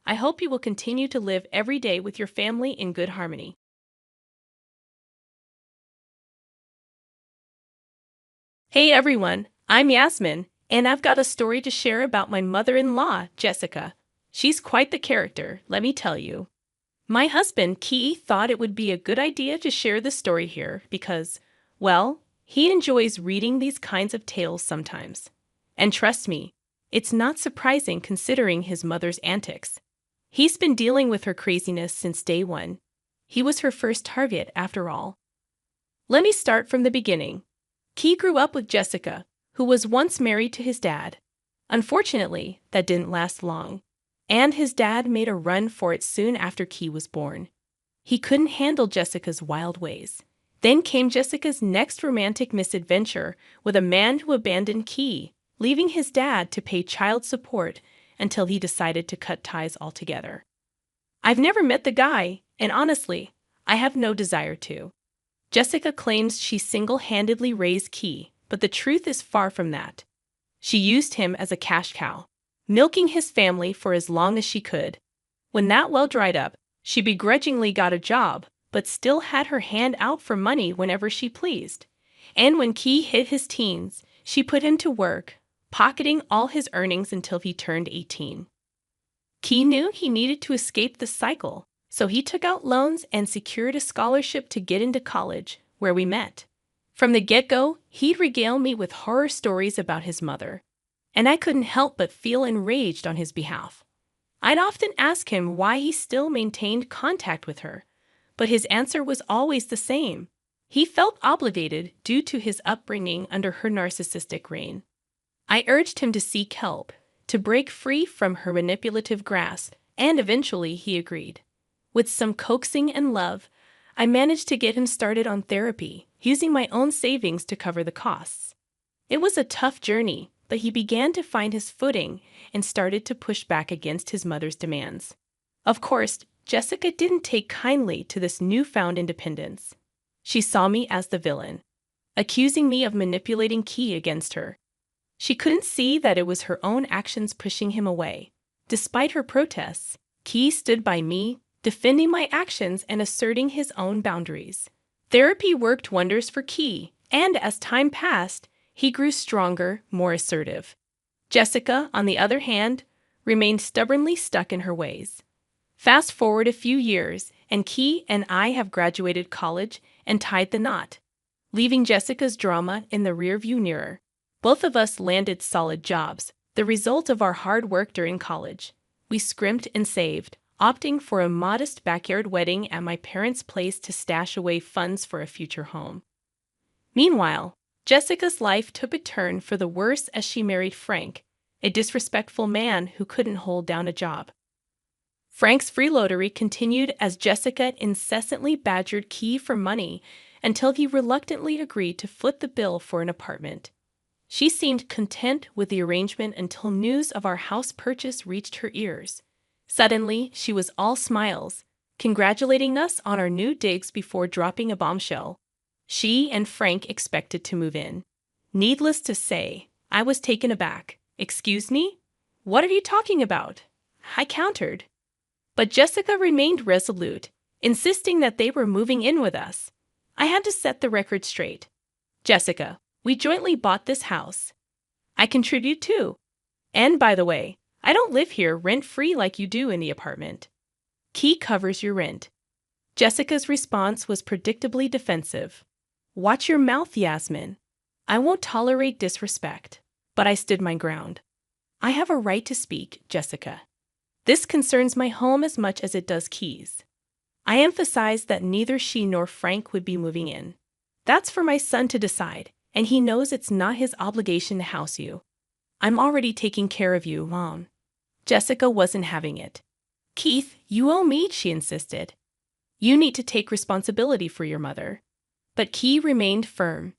I hope you will continue to live every day with your family in good harmony. Hey everyone, I'm Yasmin, and I've got a story to share about my mother-in-law, Jessica. She's quite the character, let me tell you. My husband, Key, thought it would be a good idea to share this story here because, well, he enjoys reading these kinds of tales sometimes. And trust me, it's not surprising considering his mother's antics. He's been dealing with her craziness since day one. He was her first target, after all. Let me start from the beginning. Key grew up with Jessica, who was once married to his dad. Unfortunately, that didn't last long, and his dad made a run for it soon after Key was born. He couldn't handle Jessica's wild ways. Then came Jessica's next romantic misadventure with a man who abandoned Key, leaving his dad to pay child support until he decided to cut ties altogether. I've never met the guy, and honestly, I have no desire to. Jessica claims she single-handedly raised Key, but the truth is far from that. She used him as a cash cow, milking his family for as long as she could. When that well dried up, she begrudgingly got a job, but still had her hand out for money whenever she pleased. And when Key hit his teens, she put him to work, pocketing all his earnings until he turned 18. Key knew he needed to escape the cycle, so he took out loans and secured a scholarship to get into college, where we met. From the get-go, he'd regale me with horror stories about his mother, and I couldn't help but feel enraged on his behalf. I'd often ask him why he still maintained contact with her, but his answer was always the same. He felt obligated due to his upbringing under her narcissistic reign. I urged him to seek help, to break free from her manipulative grasp, and eventually he agreed. With some coaxing and love, I managed to get him started on therapy, using my own savings to cover the costs. It was a tough journey, but he began to find his footing and started to push back against his mother's demands. Of course, Jessica didn't take kindly to this newfound independence. She saw me as the villain, accusing me of manipulating Key against her. She couldn't see that it was her own actions pushing him away. Despite her protests, Key stood by me, defending my actions and asserting his own boundaries. Therapy worked wonders for Key, and as time passed, he grew stronger, more assertive. Jessica, on the other hand, remained stubbornly stuck in her ways. Fast forward a few years, and Key and I have graduated college and tied the knot, leaving Jessica's drama in the rearview mirror. Both of us landed solid jobs, the result of our hard work during college. We scrimped and saved, opting for a modest backyard wedding at my parents' place to stash away funds for a future home. Meanwhile, Jessica's life took a turn for the worse as she married Frank, a disrespectful man who couldn't hold down a job. Frank's freeloadery continued as Jessica incessantly badgered Key for money until he reluctantly agreed to foot the bill for an apartment. She seemed content with the arrangement until news of our house purchase reached her ears. Suddenly, she was all smiles, congratulating us on our new digs before dropping a bombshell. She and Frank expected to move in. Needless to say, I was taken aback. "Excuse me? What are you talking about?" I countered. But Jessica remained resolute, insisting that they were moving in with us. I had to set the record straight. "Jessica, we jointly bought this house. I contribute too. And by the way, I don't live here rent-free like you do in the apartment. Key covers your rent." Jessica's response was predictably defensive. "Watch your mouth, Yasmin. I won't tolerate disrespect." But I stood my ground. "I have a right to speak, Jessica. This concerns my home as much as it does Key's." I emphasized that neither she nor Frank would be moving in. "That's for my son to decide, and he knows it's not his obligation to house you. I'm already taking care of you, Mom." Jessica wasn't having it. "Keith, you owe me," she insisted. "You need to take responsibility for your mother." But Key remained firm.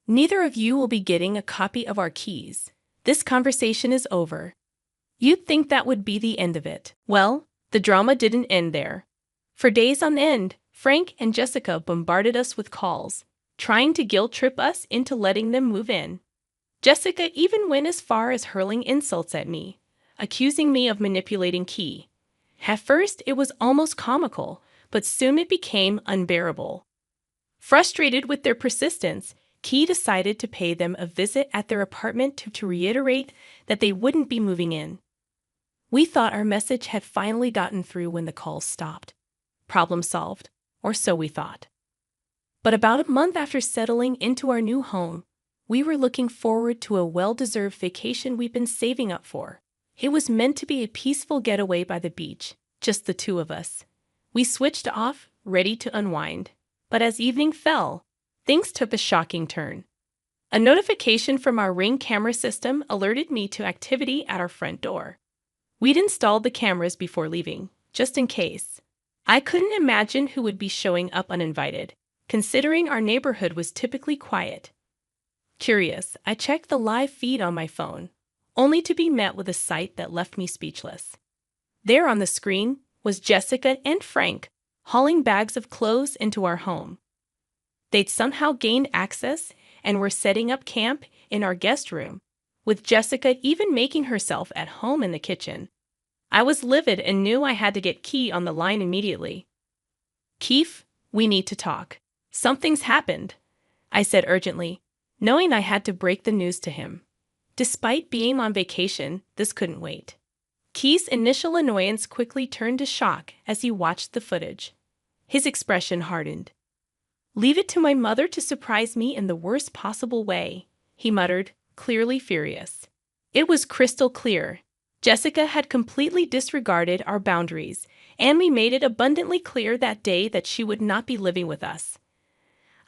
"Neither of you will be getting a copy of our keys. This conversation is over." You'd think that would be the end of it. Well, the drama didn't end there. For days on end, Frank and Jessica bombarded us with calls, trying to guilt-trip us into letting them move in. Jessica even went as far as hurling insults at me, accusing me of manipulating Key. At first, it was almost comical, but soon it became unbearable. Frustrated with their persistence, Key decided to pay them a visit at their apartment to reiterate that they wouldn't be moving in. We thought our message had finally gotten through when the calls stopped. Problem solved, or so we thought. But about a month after settling into our new home, we were looking forward to a well-deserved vacation we'd been saving up for. It was meant to be a peaceful getaway by the beach, just the two of us. We switched off, ready to unwind. But as evening fell, things took a shocking turn. A notification from our Ring camera system alerted me to activity at our front door. We'd installed the cameras before leaving, just in case. I couldn't imagine who would be showing up uninvited, considering our neighborhood was typically quiet. Curious, I checked the live feed on my phone, only to be met with a sight that left me speechless. There on the screen was Jessica and Frank hauling bags of clothes into our home. They'd somehow gained access and were setting up camp in our guest room, with Jessica even making herself at home in the kitchen. I was livid and knew I had to get Key on the line immediately. "Keith, we need to talk. Something's happened," I said urgently, knowing I had to break the news to him. Despite being on vacation, this couldn't wait. Key's initial annoyance quickly turned to shock as he watched the footage. His expression hardened. "Leave it to my mother to surprise me in the worst possible way," he muttered, clearly furious. It was crystal clear. Jessica had completely disregarded our boundaries, and we made it abundantly clear that day that she would not be living with us.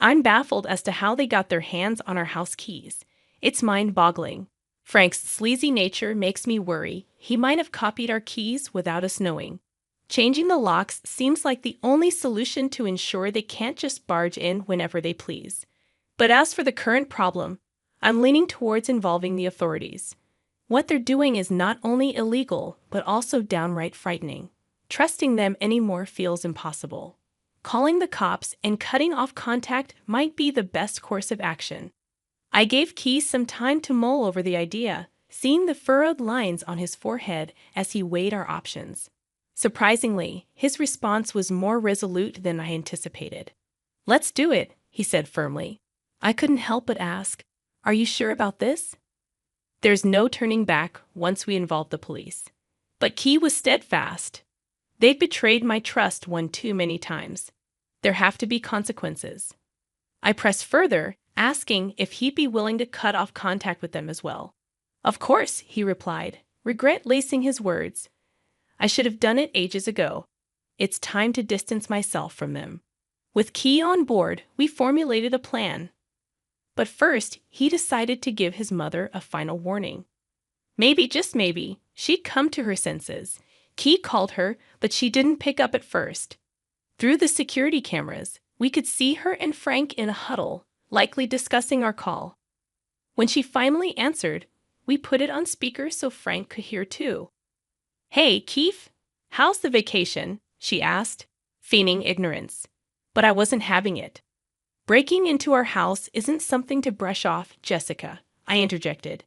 I'm baffled as to how they got their hands on our house keys. It's mind-boggling. Frank's sleazy nature makes me worry he might have copied our keys without us knowing. Changing the locks seems like the only solution to ensure they can't just barge in whenever they please. But as for the current problem, I'm leaning towards involving the authorities. What they're doing is not only illegal, but also downright frightening. Trusting them anymore feels impossible. Calling the cops and cutting off contact might be the best course of action. I gave Keys some time to mull over the idea, seeing the furrowed lines on his forehead as he weighed our options. Surprisingly, his response was more resolute than I anticipated. "Let's do it," he said firmly. I couldn't help but ask, "Are you sure about this?" There's no turning back once we involved the police. But Key was steadfast. They'd betrayed my trust one too many times. There have to be consequences. I pressed further, asking if he'd be willing to cut off contact with them as well. "Of course," he replied, regret lacing his words. "I should have done it ages ago. It's time to distance myself from them." With Key on board, we formulated a plan. But first, he decided to give his mother a final warning. Maybe, just maybe, she'd come to her senses. Key called her, but she didn't pick up at first. Through the security cameras, we could see her and Frank in a huddle, likely discussing our call. When she finally answered, we put it on speaker so Frank could hear too. "Hey, Keith, how's the vacation?" she asked, feigning ignorance. But I wasn't having it. "Breaking into our house isn't something to brush off, Jessica," I interjected.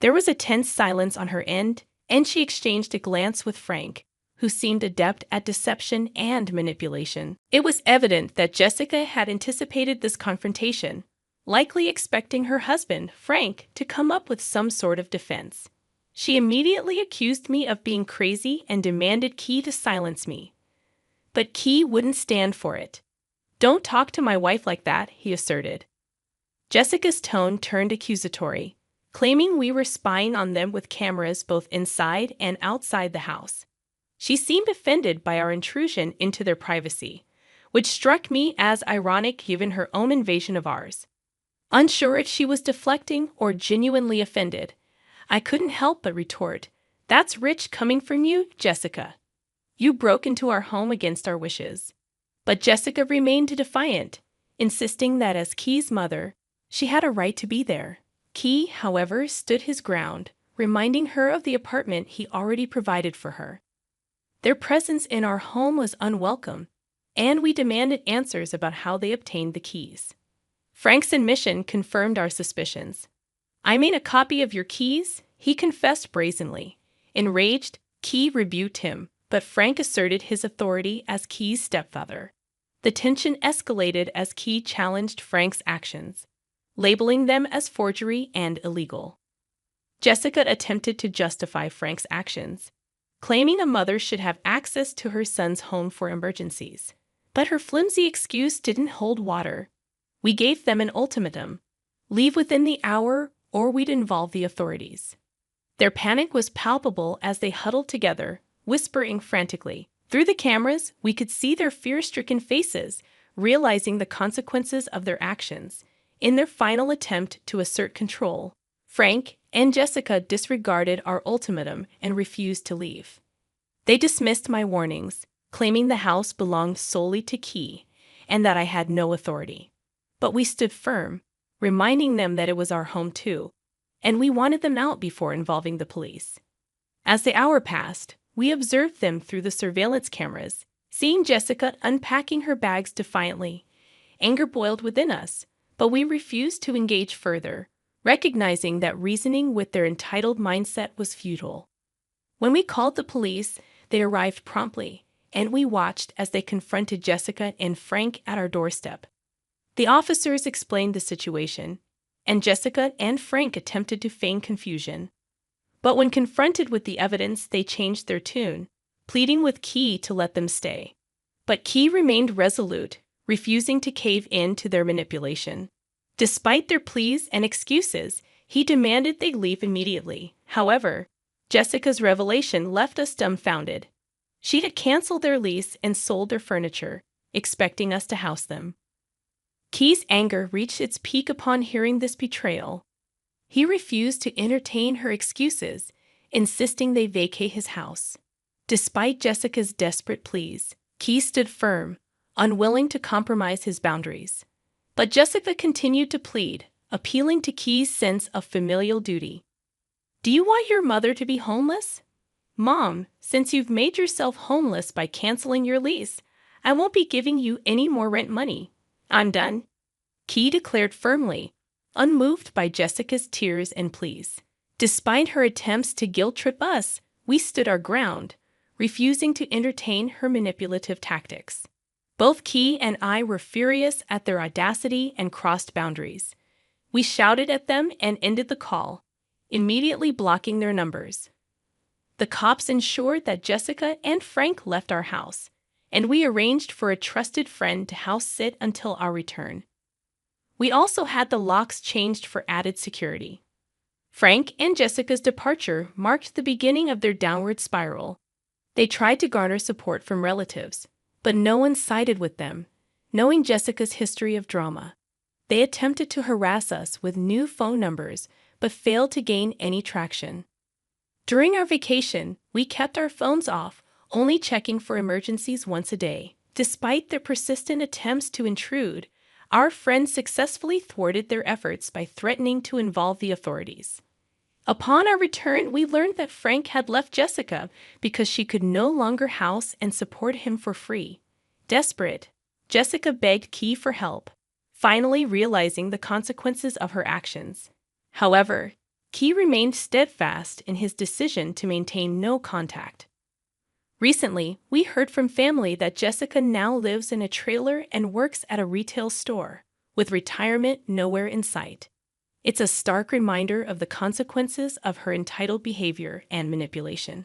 There was a tense silence on her end, and she exchanged a glance with Frank, who seemed adept at deception and manipulation. It was evident that Jessica had anticipated this confrontation, likely expecting her husband, Frank, to come up with some sort of defense. She immediately accused me of being crazy and demanded Key to silence me. But Key wouldn't stand for it. "Don't talk to my wife like that," he asserted. Jessica's tone turned accusatory, claiming we were spying on them with cameras both inside and outside the house. She seemed offended by our intrusion into their privacy, which struck me as ironic given her own invasion of ours. Unsure if she was deflecting or genuinely offended, I couldn't help but retort, "That's rich coming from you, Jessica. You broke into our home against our wishes." But Jessica remained defiant, insisting that as Key's mother, she had a right to be there. Key, however, stood his ground, reminding her of the apartment he already provided for her. Their presence in our home was unwelcome, and we demanded answers about how they obtained the keys. Frank's admission confirmed our suspicions. "I made a copy of your keys," he confessed brazenly. Enraged, Key rebuked him, but Frank asserted his authority as Key's stepfather. The tension escalated as Key challenged Frank's actions, labeling them as forgery and illegal. Jessica attempted to justify Frank's actions, claiming a mother should have access to her son's home for emergencies. But her flimsy excuse didn't hold water. We gave them an ultimatum: leave within the hour or we'd involve the authorities. Their panic was palpable as they huddled together, whispering frantically. Through the cameras, we could see their fear-stricken faces, realizing the consequences of their actions. In their final attempt to assert control, Frank and Jessica disregarded our ultimatum and refused to leave. They dismissed my warnings, claiming the house belonged solely to Key and that I had no authority. But we stood firm, reminding them that it was our home too, and we wanted them out before involving the police. As the hour passed, we observed them through the surveillance cameras, seeing Jessica unpacking her bags defiantly. Anger boiled within us, but we refused to engage further, recognizing that reasoning with their entitled mindset was futile. When we called the police, they arrived promptly, and we watched as they confronted Jessica and Frank at our doorstep. The officers explained the situation, and Jessica and Frank attempted to feign confusion. But when confronted with the evidence, they changed their tune, pleading with Key to let them stay. But Key remained resolute, refusing to cave in to their manipulation. Despite their pleas and excuses, he demanded they leave immediately. However, Jessica's revelation left us dumbfounded. She had canceled their lease and sold their furniture, expecting us to house them. Key's anger reached its peak upon hearing this betrayal. He refused to entertain her excuses, insisting they vacate his house. Despite Jessica's desperate pleas, Key stood firm, unwilling to compromise his boundaries. But Jessica continued to plead, appealing to Key's sense of familial duty. "Do you want your mother to be homeless? Mom, since you've made yourself homeless by canceling your lease, I won't be giving you any more rent money. I'm done," Key declared firmly, unmoved by Jessica's tears and pleas. Despite her attempts to guilt-trip us, we stood our ground, refusing to entertain her manipulative tactics. Both Key and I were furious at their audacity and crossed boundaries. We shouted at them and ended the call, immediately blocking their numbers. The cops ensured that Jessica and Frank left our house, and we arranged for a trusted friend to house sit until our return. We also had the locks changed for added security. Frank and Jessica's departure marked the beginning of their downward spiral. They tried to garner support from relatives, but no one sided with them, knowing Jessica's history of drama. They attempted to harass us with new phone numbers, but failed to gain any traction. During our vacation, we kept our phones off, only checking for emergencies once a day. Despite their persistent attempts to intrude, our friends successfully thwarted their efforts by threatening to involve the authorities. Upon our return, we learned that Frank had left Jessica because she could no longer house and support him for free. Desperate, Jessica begged Key for help, finally realizing the consequences of her actions. However, Key remained steadfast in his decision to maintain no contact. Recently, we heard from family that Jessica now lives in a trailer and works at a retail store, with retirement nowhere in sight. It's a stark reminder of the consequences of her entitled behavior and manipulation.